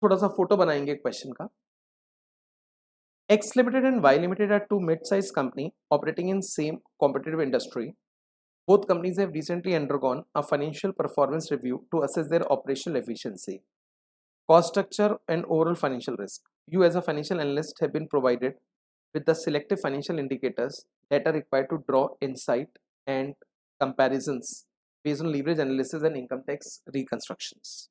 थोड़ा सा फोटो बनाएंगे क्वेश्चन का। X Limited and Y Limited are two mid-sized company operating in same competitive industry. Both companies have recently undergone a financial performance review to assess their operational efficiency, cost structure, and overall financial risk. You, as a financial analyst, have been provided with the selective financial indicators that are required to draw insight and comparisons based on leverage analysis and income tax reconstructions.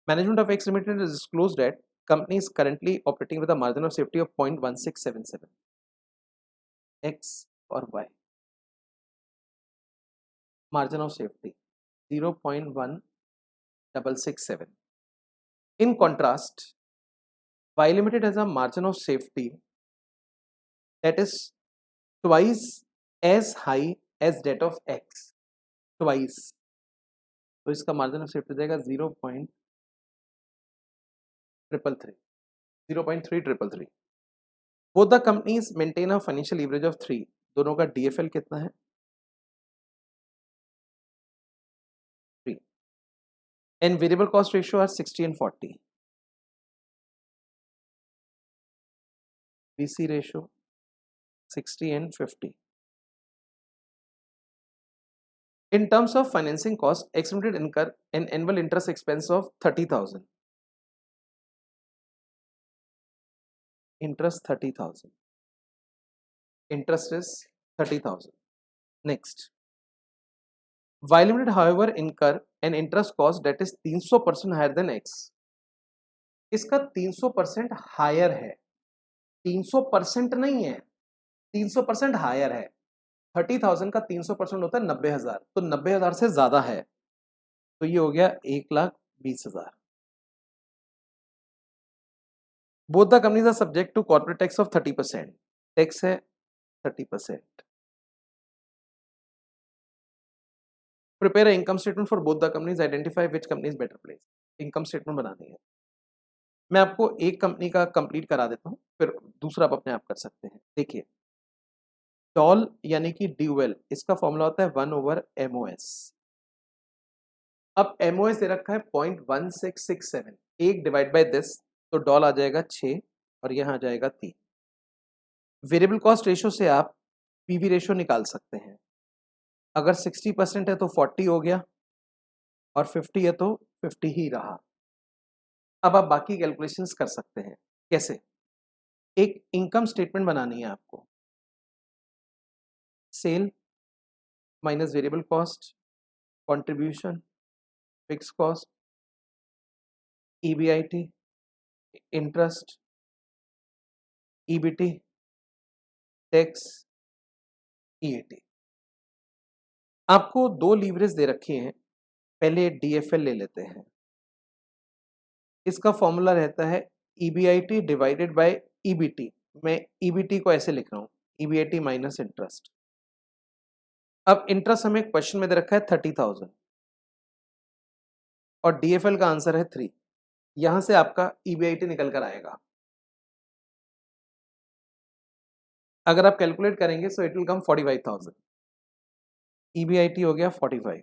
Management of X Limited has disclosed that company is currently operating with a margin of safety of 0.1677. X or Y? Margin of safety 0.1667. In contrast, Y Limited has a margin of safety that is twice as high as that of X. Twice. तो इसका margin of safety देगा 0.333. Both the companies maintain a financial leverage of 3. दोनों का DFL कितना है? 3. And variable cost ratio are 60 and 40. VC ratio 60 and 50. In terms of financing cost, X Limited incur an annual interest expense of 30,000. Interest 30,000. Interest is 30,000. Next, Y Limited, however, incur an interest cost that is 300% higher than X. इसका 300% higher है, 300% नहीं है, 300% higher है। 30,000 का 300% होता है 90,000, तो 90,000 से ज्यादा है, तो ये हो गया 1,20,000। Both the companies are subject to corporate tax of 30%। Tax है 30%। Prepare income statement for both the companies, identify which company is better place. Income statement बनानी है। मैं आपको एक कंपनी का कंप्लीट करा देता हूं, फिर दूसरा आप अपने आप कर सकते हैं। देखिए, डॉल यानी कि ड्यूएल, इसका फॉर्मूला होता है 1/MOS। अब MOS दे रखा है 0.1667, 1 डिवाइड बाय दिस, तो डॉल आ जाएगा 6 और यहां आ जाएगा 3। वेरिएबल कॉस्ट रेशियो से आप पीवी रेशियो निकाल सकते हैं। अगर 60% है तो 40 हो गया, और 50 है तो 50 ही रहा। अब आप बाकी कैलकुलेशंस कर सकते हैं। कैसे? एक इनकम स्टेटमेंट बनानी है आपको। Sale minus variable cost, contribution, fix cost, EBIT, interest, EBT, tax, EAT. आपको 2 लीवरेज दे रखी हैं। पहले डीएफएल ले लेते हैं। इसका फॉर्मूला रहता है ईबीआईटी डिवाइडेड बाय ईबीटी। मैं ईबीटी को ऐसे लिख रहा हूँ, ईबीआईटी माइनस इंटरेस्ट। अब इंटरेस्ट हमें क्वेश्चन में दे रखा है 30,000 और डीएफएल का आंसर है 3। यहां से आपका ईबीआईटी निकल कर आएगा। अगर आप कैलकुलेट करेंगे so it will come 45,000। EBIT हो गया 45।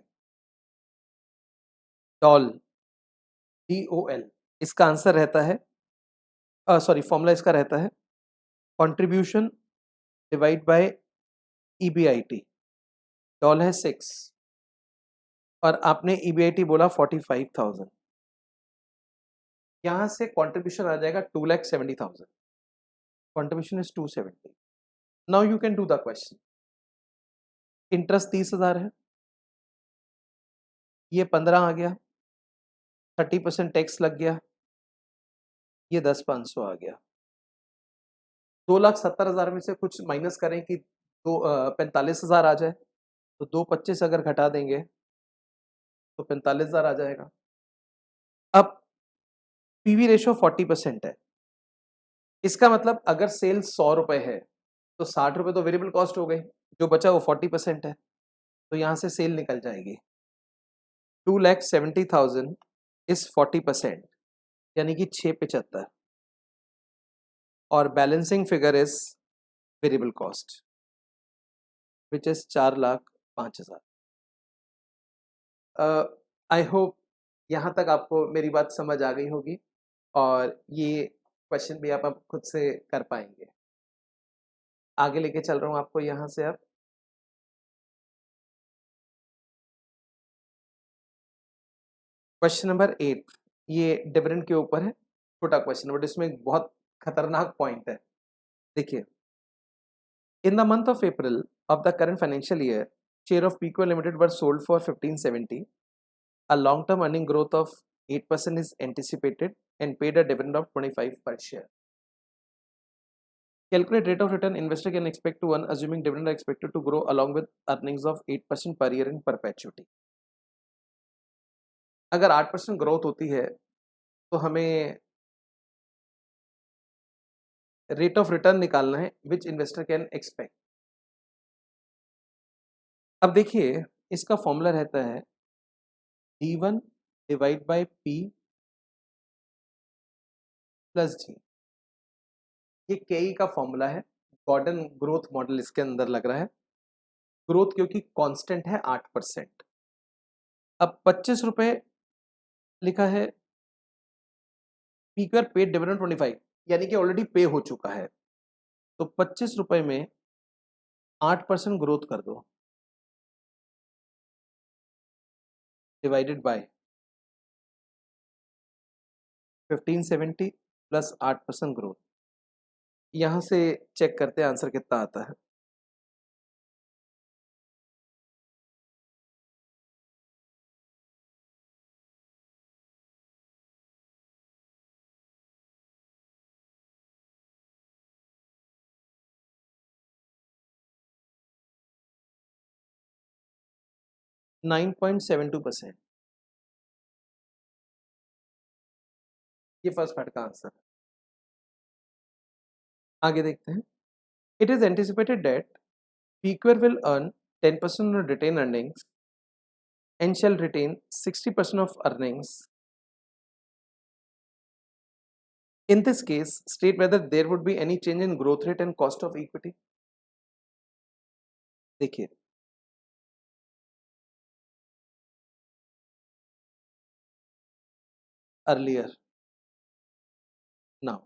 डॉल, DOL, इसका आंसर रहता है, सॉरी फॉर्मूला इसका रहता है contribution divide by EBIT. Doll है 6 और आपने ईबीआईटी बोला 45,000। यहां से कंट्रीब्यूशन आ जाएगा 2,70,000। Contribution is 270। Now you can do the question. Interest 30,000 है, ये 15 आ गया, 30% टैक्स लग गया, ये 10,500 आ गया। 2,70,000 में से कुछ माइनस करें कि 45,000 आ जाए, तो 2,25 अगर घटा देंगे तो 45,000 आ जाएगा। अब पीवी रेशो 40% है। इसका मतलब अगर सेल 100 रुपए है तो 60 रुपए तो वेरिएबल कॉस्ट हो गई, जो बचा वो 40% है, तो यहां से सेल निकल जाएगी। 2,70,000 इज 40%, यानी कि 675 और balancing figure is variable cost which is 4,05,000। I hope यहाँ तक आपको मेरी बात समझ आ गई होगी और ये क्वेश्चन भी आप अब खुद से कर पाएंगे। आगे लेके चल रहा हूँ आपको यहाँ से। अब क्वेश्चन नंबर 8, ये डिविडेंड के ऊपर है, छोटा क्वेश्चन बट इसमें एक बहुत खतरनाक पॉइंट है। देखिए, in the month of April of the current financial year, share of Pico limited were sold for 1570। A long-term earning growth of 8% is anticipated and paid a dividend of 25 per share. Calculate rate of return investor can expect to earn assuming dividend are expected to grow along with earnings of 8% per year in perpetuity. अगर 8% growth होती है तो हमें rate of return निकालना है विच investor can expect. अब देखिए, इसका फॉर्मूला रहता है D1 divide by P plus G। ये KE का फॉर्मूला है, गॉर्डन ग्रोथ मॉडल इसके अंदर लग रहा है। ग्रोथ क्योंकि कांस्टेंट है 8%। अब 25 रुपए लिखा है, पीकर पेड डिविडेंड 25, यानी कि ऑलरेडी पे हो चुका है, तो 25 रुपए में 8% ग्रोथ कर दो डिवाइडेड बाय 1570 प्लस 8% ग्रोथ। यहां से चेक करते हैं आंसर कितना आता है। नाइन 9.72%। ये फर्स्ट पार्ट का आंसर है। आगे देखते हैं। It is anticipated that PQR will earn 10% of retained earnings and shall retain 60% of earnings. In this case, state whether there would be any change in growth rate and cost of equity. देखिए, earlier, now,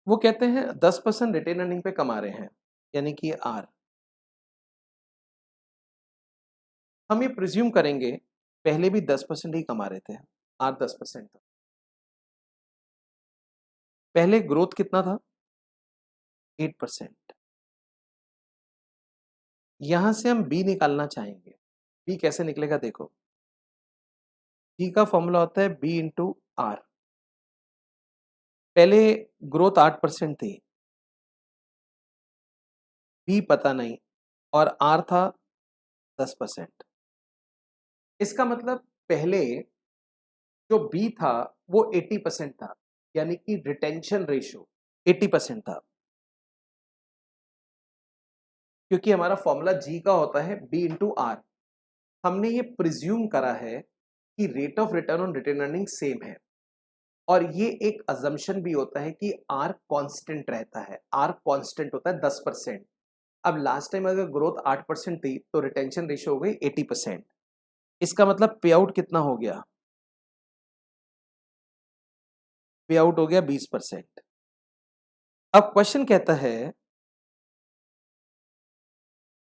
वो कहते हैं 10% retain earning पे कमा रहे हैं, यानी कि आर। हम ये प्रिज्यूम करेंगे पहले भी 10% ही कमा रहे थे, 8-10%। पहले ग्रोथ कितना था? 8%। यहां से हम बी निकालना चाहेंगे। बी कैसे निकलेगा देखो, बी का फॉर्मूला होता है बी इंटू आर। पहले ग्रोथ 8% थी, बी पता नहीं, और आर था 10%। इसका मतलब पहले जो बी था वो 80% था, यानी कि रिटेंशन रेशियो 80% था, क्योंकि हमारा फॉर्मूला जी का होता है बी इंटू आर। हमने ये प्रिज्यूम करा है कि rate of return on retain earning same है, और ये एक अजम्पशन भी होता है कि आर कांस्टेंट रहता है। आर कांस्टेंट होता है 10%। अब लास्ट टाइम अगर ग्रोथ 8% थी तो रिटेंशन रेशियो हो गई 80%। इसका मतलब पे आउट कितना हो गया? पे आउट हो गया 20%। अब क्वेश्चन कहता है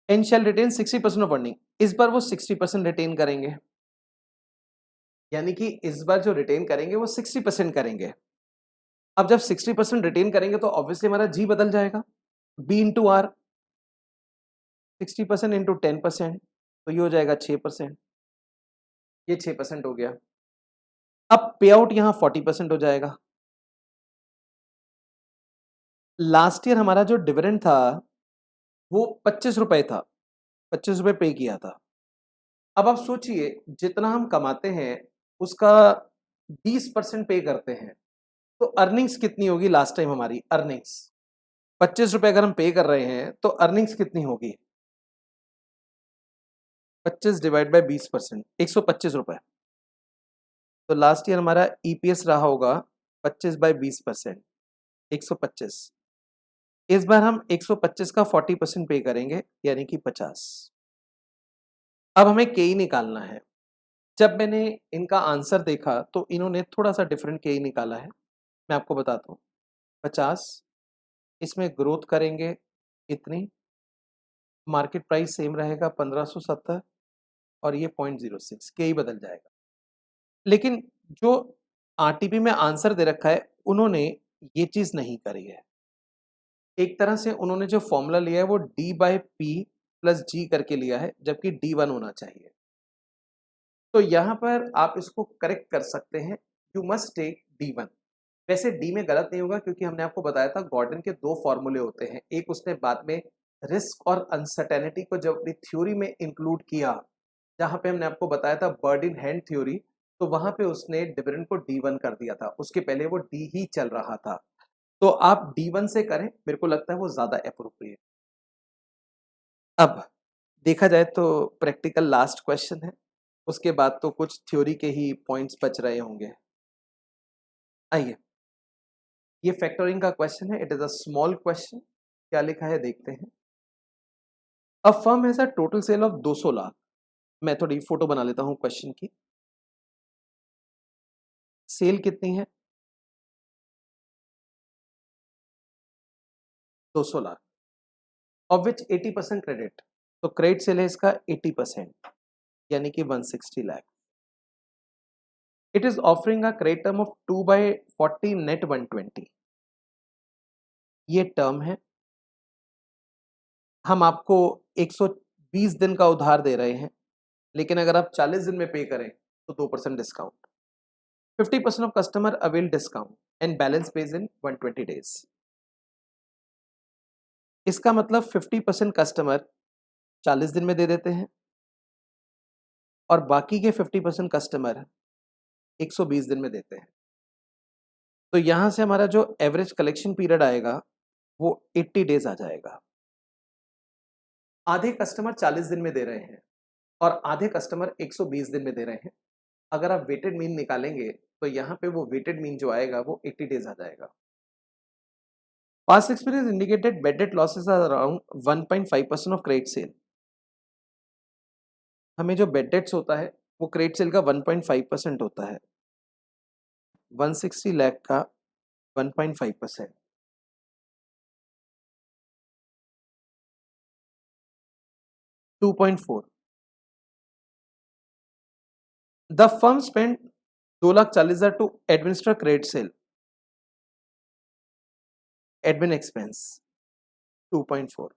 and shall retain 60% of earning. इस बार वो 60% रिटेन करेंगे, यानी कि इस बार जो रिटेन करेंगे वो 60% करेंगे। अब जब 60% रिटेन करेंगे तो ऑब्वियसली हमारा जी बदल जाएगा, बी इंटू आर। 60% इंटू 10% तो ये हो जाएगा 6%। ये 6% हो गया। अब पे आउट यहां 40% हो जाएगा। लास्ट ईयर हमारा जो डिविडेंड था वो 25 रुपए था, 25 रुपए पे किया था। अब आप सोचिए जितना हम कमाते हैं उसका 20% पे करते हैं, तो अर्निंग्स कितनी होगी? लास्ट टाइम हमारी अर्निंग्स 25 रुपए अगर हम पे कर रहे हैं तो अर्निंग्स कितनी होगी? 25 डिवाइड बाय 20%, 125 रुपए। तो लास्ट ईयर हमारा ईपीएस रहा होगा 25/20%, 125। इस बार हम 125 का 40% पे करेंगे, यानी कि 50। अब हमें के निकालना है। जब मैंने इनका आंसर देखा तो इन्होंने थोड़ा सा डिफरेंट के निकाला है, मैं आपको बताता हूँ। 50, इसमें ग्रोथ करेंगे इतनी, मार्केट प्राइस सेम रहेगा 1570, और ये 0.06 के ही बदल जाएगा। लेकिन जो आरटीपी में आंसर दे रखा है उन्होंने ये चीज नहीं करी है। एक तरह से उन्होंने जो फॉर्मूला लिया है वो D/P प्लस जी करके लिया है, जबकि D1 होना चाहिए। तो यहाँ पर आप इसको करेक्ट कर सकते हैं, यू मस्ट टेक D1। वैसे डी में गलत नहीं होगा, क्योंकि हमने आपको बताया था गॉर्डन के दो फॉर्मूले होते हैं। एक उसने बाद में रिस्क और अनसर्टेनिटी को जब अपनी थ्योरी में इंक्लूड किया, जहां पे हमने आपको बताया था बर्ड इन हैंड थ्योरी, तो वहां पे उसने डिविडेंड को D1 कर दिया था। उसके पहले वो डी ही चल रहा था। तो आप D1 से करें, मेरे को लगता है वो ज्यादा अप्रोप्रिएट। अब देखा जाए तो प्रैक्टिकल लास्ट क्वेश्चन है, उसके बाद तो कुछ थ्योरी के ही पॉइंट्स बच रहे होंगे। आइए, ये फैक्टरिंग का क्वेश्चन है। It is a small question. क्या लिखा है देखते हैं। A firm has a total sale of 200 lakh. मैं थोड़ी फोटो बना लेता हूं क्वेश्चन की। सेल कितनी है? 200 लाख, ऑफ विच 80% क्रेडिट। तो क्रेडिट सेल है इसका 80%, यानी कि 160 lakh. It is offering a credit term of 2/40 net 120। ये टर्म है। हम आपको 120 दिन का उधार दे रहे हैं, लेकिन अगर आप 40 दिन में पे करें तो 2% discount. 50% of customer avail discount and balance page in 120 days. इसका मतलब 50% कस्टमर 40 दिन में दे देते हैं, और बाकी के 50% कस्टमर 120 दिन में देते हैं। तो यहां से हमारा जो एवरेज कलेक्शन पीरियड आएगा वो 80 डेज आ जाएगा। आधे कस्टमर 40 दिन में दे रहे हैं और आधे कस्टमर 120 दिन में दे रहे हैं। अगर आप वेटेड मीन निकालेंगे तो यहाँ पे वो वेटेड मीन जो आएगा वो 80 डेज आ जाएगा। Past experience indicated bad debt losses are around 1.5% of credit sale. हमें जो बेड डेट्स होता है वो क्रेडिट सेल का 1.5% होता है। 160 लाख का 1.5%, 2.4। The firm spend 2,40,000 to administer credit sale admin expense 2.4,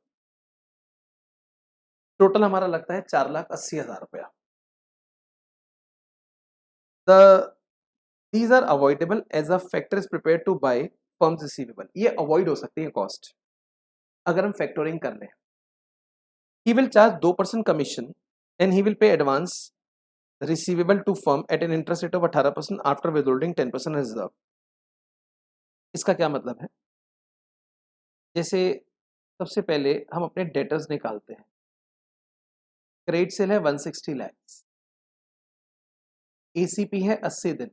total हमारा लगता है 4,80,000 रुपया। The these are avoidable as a factor is prepare to buy firms receivable. ये अवॉइड हो सकती है कॉस्ट अगर हम फैक्टोरिंग कर लें। He will charge 2% commission and he will pay advance receivable to firm at an interest rate of 18% after withholding 10% reserve. इसका क्या मतलब है? जैसे सबसे पहले हम अपने डेटर्स निकालते हैं। क्रेडिट सेल है 160 लाख, एसीपी है 80 दिन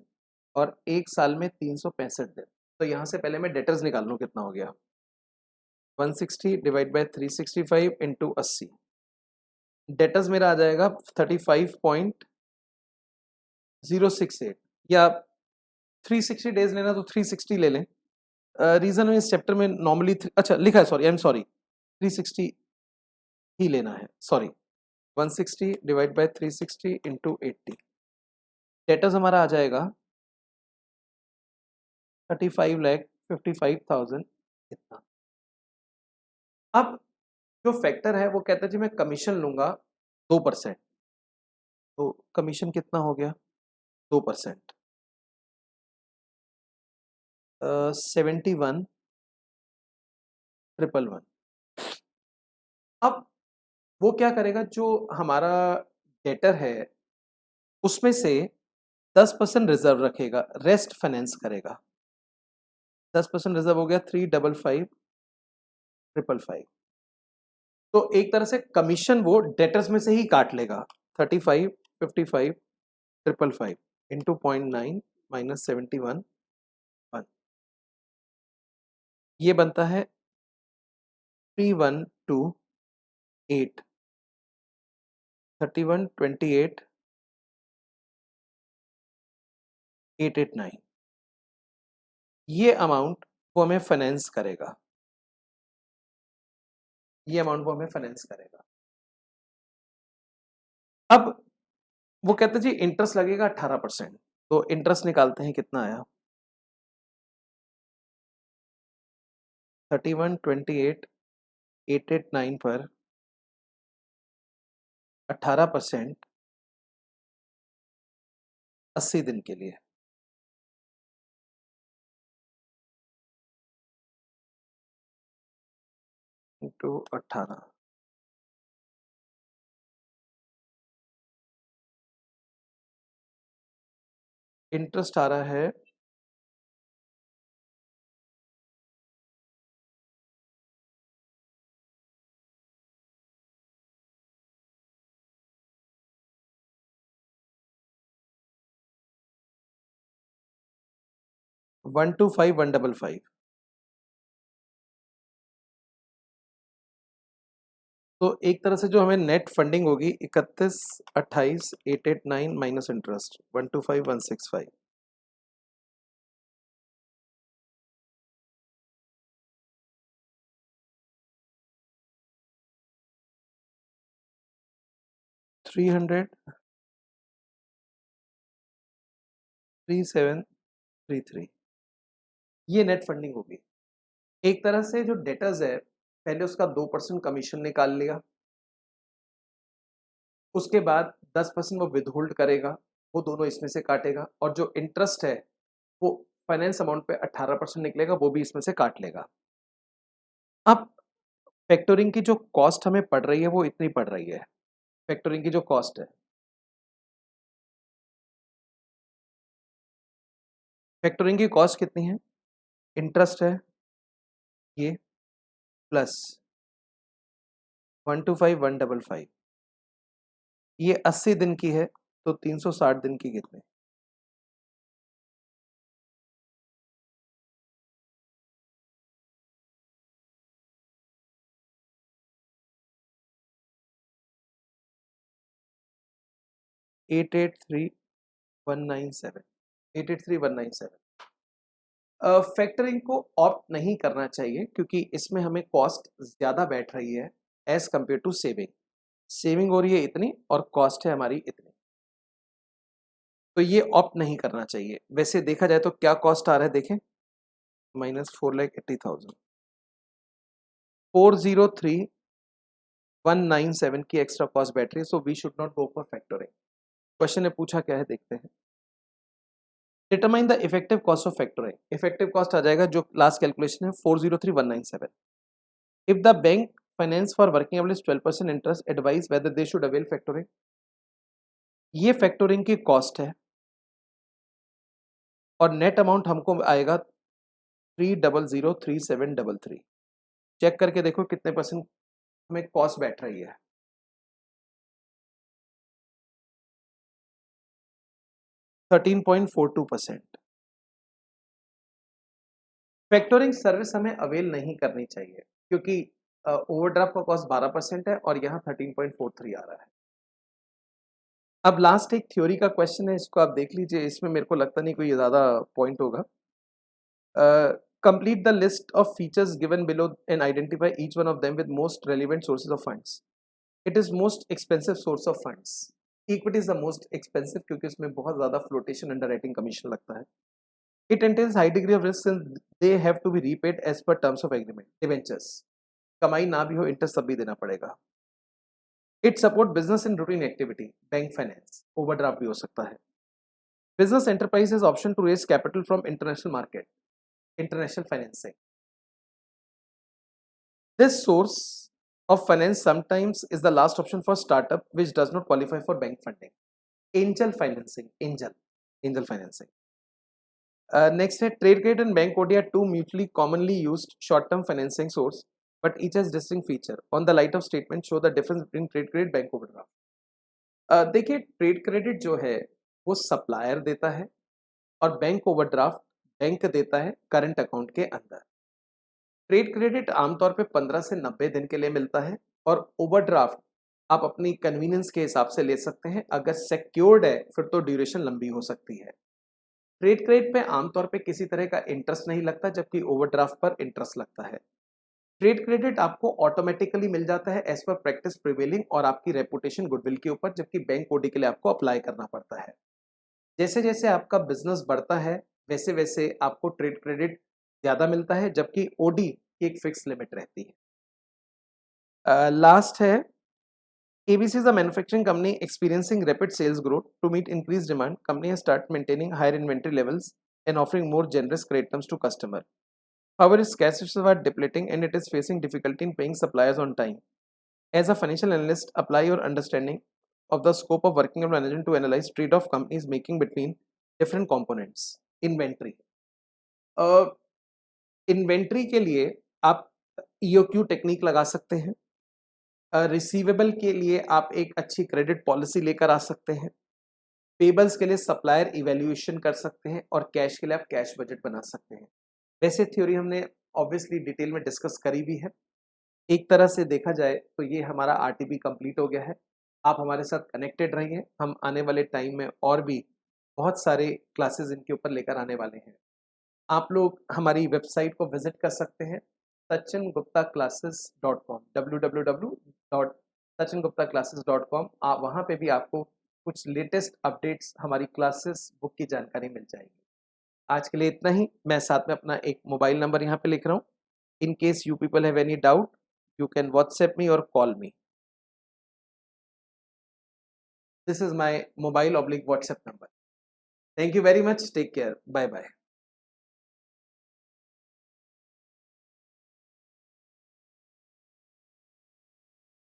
और एक साल में 365 दिन। तो यहां से पहले मैं डेटर्स निकाल लूं, कितना हो गया 160 डिवाइड बाय 365 इंटू 80। डेटर्स मेरा आ जाएगा 35.068 या 360 डेज लेना तो 360 ले लें। रीजन में इस चैप्टर में नॉर्मली अच्छा लिखा है, सॉरी आई एम सॉरी, 360 ही लेना है, sorry. 160 divide by 360 into 80, debtors हमारा आ जाएगा 35,55,000 इतना। अब जो फैक्टर है वो कहता है जी मैं कमीशन लूंगा 2%, तो कमीशन कितना हो गया 2%, 71,111। अब वो क्या करेगा, जो हमारा डेटर है उसमें से 10% रिजर्व रखेगा, रेस्ट फाइनेंस करेगा। 10% रिजर्व हो गया 355,555। तो एक तरह से कमीशन वो डेटर्स में से ही काट लेगा। 35,55,555 इंटू 0.9 माइनस 71,1, ये बनता है 3,128, 31,28,889। ये अमाउंट वो हमें फाइनेंस करेगा, ये अमाउंट वो हमें फाइनेंस करेगा। अब वो कहते हैं जी इंटरेस्ट लगेगा 18%, तो इंटरेस्ट निकालते हैं, कितना आया 31,28,889 पर 18% 80 दिन के लिए, इंटू 18, इंटरेस्ट आ रहा है 125,155। तो एक तरह से जो हमें नेट फंडिंग होगी 31,28,889 माइनस इंटरेस्ट 125,165। थ्री हंड्रेड 3,733, ये नेट फंडिंग होगी। एक तरह से जो डेटर्स है पहले उसका 2% कमीशन निकाल लिया, उसके बाद 10% वो विदहोल्ड करेगा, वो दोनों इसमें से काटेगा, और जो इंटरेस्ट है वो फाइनेंस अमाउंट पे 18% निकलेगा, वो भी इसमें से काट लेगा। अब फैक्टोरिंग की जो कॉस्ट हमें पड़ रही है वो इतनी पड़ रही है। फैक्टोरिंग की जो कॉस्ट है, फैक्टोरिंग की कॉस्ट कितनी है, इंटरेस्ट है ये प्लस 125,155, ये 80 दिन की है, तो 360 दिन की कितने, eight eight three one nine seven 883197। Factoring को ऑप्ट नहीं करना चाहिए क्योंकि इसमें हमें कॉस्ट ज्यादा बैठ रही है as compare to saving. Saving हो रही है इतनी और कॉस्ट है हमारी इतनी। तो ये ऑप्ट नहीं करना चाहिए। वैसे देखा जाए तो क्या कॉस्ट आ रहा है देखें, -4,80,000, 403,197 की एक्स्ट्रा कॉस्ट बैठ रही है, so we should not go for factoring. Question ने पूछा क्या है, देखते हैं। Determine the effective cost of factoring. Effective cost आ जाएगा, जो लास्ट कैलकुलेशन है 403,197। If the bank finance for working capital 12% interest, advise whether they should avail factoring. ये फैक्टरिंग की कॉस्ट है और नेट अमाउंट हमको आएगा 300,3733। चेक करके देखो कितने परसेंट हमें कॉस्ट बैठ रही है। 13.42%। फैक्टरिंग सर्विस हमें अवेल नहीं करनी चाहिए क्योंकि ओवरड्राफ्ट का कॉस्ट 12% है और यहाँ 13.43 आ रहा है। अब लास्ट एक थ्योरी का क्वेश्चन है, इसको आप देख लीजिए। इसमें मेरे को लगता नहीं कोई ज़्यादा पॉइंट होगा। Complete the list of features given below and identify each one of them with most relevant sources of funds. It is most expensive source of funds. Equity is the most expensive क्योंकि इसमें बहुत ज़्यादा flotation underwriting commission लगता है। It entails high degree of risk since they have to be repaid as per terms of agreement. Debentures, कमाई ना भी हो इंटरेस्ट सब भी देना पड़ेगा। It support business in routine activity, bank finance, overdraft भी हो सकता है। Business enterprise has option to raise capital from international market, international financing. This source of finance sometimes is the last option for startup which does not qualify for bank funding. Angel financing, angel financing. Next है trade credit and bank OD are two mutually commonly used short-term financing source, but each has distinct feature. On the light of statement, show the difference between trade credit bank overdraft. देखिए trade credit जो है वो supplier देता है और bank overdraft bank देता है current account के अंदर। ट्रेड क्रेडिट आमतौर पे 15 से 90 दिन के लिए मिलता है और ओवरड्राफ्ट आप अपनी कन्वीनियंस के हिसाब से ले सकते हैं। अगर सिक्योर्ड है फिर तो ड्यूरेशन लंबी हो सकती है। ट्रेड क्रेडिट पे आमतौर पे किसी तरह का इंटरेस्ट नहीं लगता, जबकि ओवरड्राफ्ट पर इंटरेस्ट लगता है। ट्रेड क्रेडिट आपको ऑटोमेटिकली मिल जाता है एज पर प्रैक्टिस प्रिवेलिंग और आपकी रेपुटेशन गुडविल के ऊपर, जबकि बैंक ओडी के लिए आपको अप्लाई करना पड़ता है। जैसे जैसे आपका बिजनेस बढ़ता है वैसे वैसे आपको ट्रेड क्रेडिट ज़्यादा मिलता है, जबकि ओडी की एक फिक्स लिमिट रहती है। लास्ट है ABC is a manufacturing company experiencing rapid sales growth. To meet increased demand, company has started maintaining higher inventory levels and offering more generous credit terms to customer. However, its cash reserves are depleting and it is facing difficulty in paying suppliers on time. As a financial analyst, apply your understanding of the scope of working capital management to analyze trade-off companies making between different components. Inventory. Inventory के लिए आप EOQ technique लगा सकते हैं। Receivable के लिए आप एक अच्छी क्रेडिट पॉलिसी लेकर आ सकते हैं। पेबल्स के लिए सप्लायर इवैल्यूएशन कर सकते हैं और कैश के लिए आप कैश बजट बना सकते हैं। वैसे थ्योरी हमने ऑब्वियसली डिटेल में डिस्कस करी भी है। एक तरह से देखा जाए तो ये हमारा RTP कंप्लीट हो गया है। आप हमारे साथ कनेक्टेड रहिए। हम आने वाले टाइम में और भी बहुत सारे क्लासेस इनके ऊपर लेकर आने वाले हैं। आप लोग हमारी वेबसाइट को विजिट कर सकते हैं sachinguptaclasses.com, www.sachinguptaclasses.com। आप वहाँ पे भी आपको कुछ लेटेस्ट अपडेट्स हमारी क्लासेस बुक की जानकारी मिल जाएगी। आज के लिए इतना ही। मैं साथ में अपना एक मोबाइल नंबर यहाँ पे लिख रहा हूँ। In case you people have any doubt you can WhatsApp me or call me. This is my mobile / WhatsApp number. Thank you very much. Take care. Bye bye.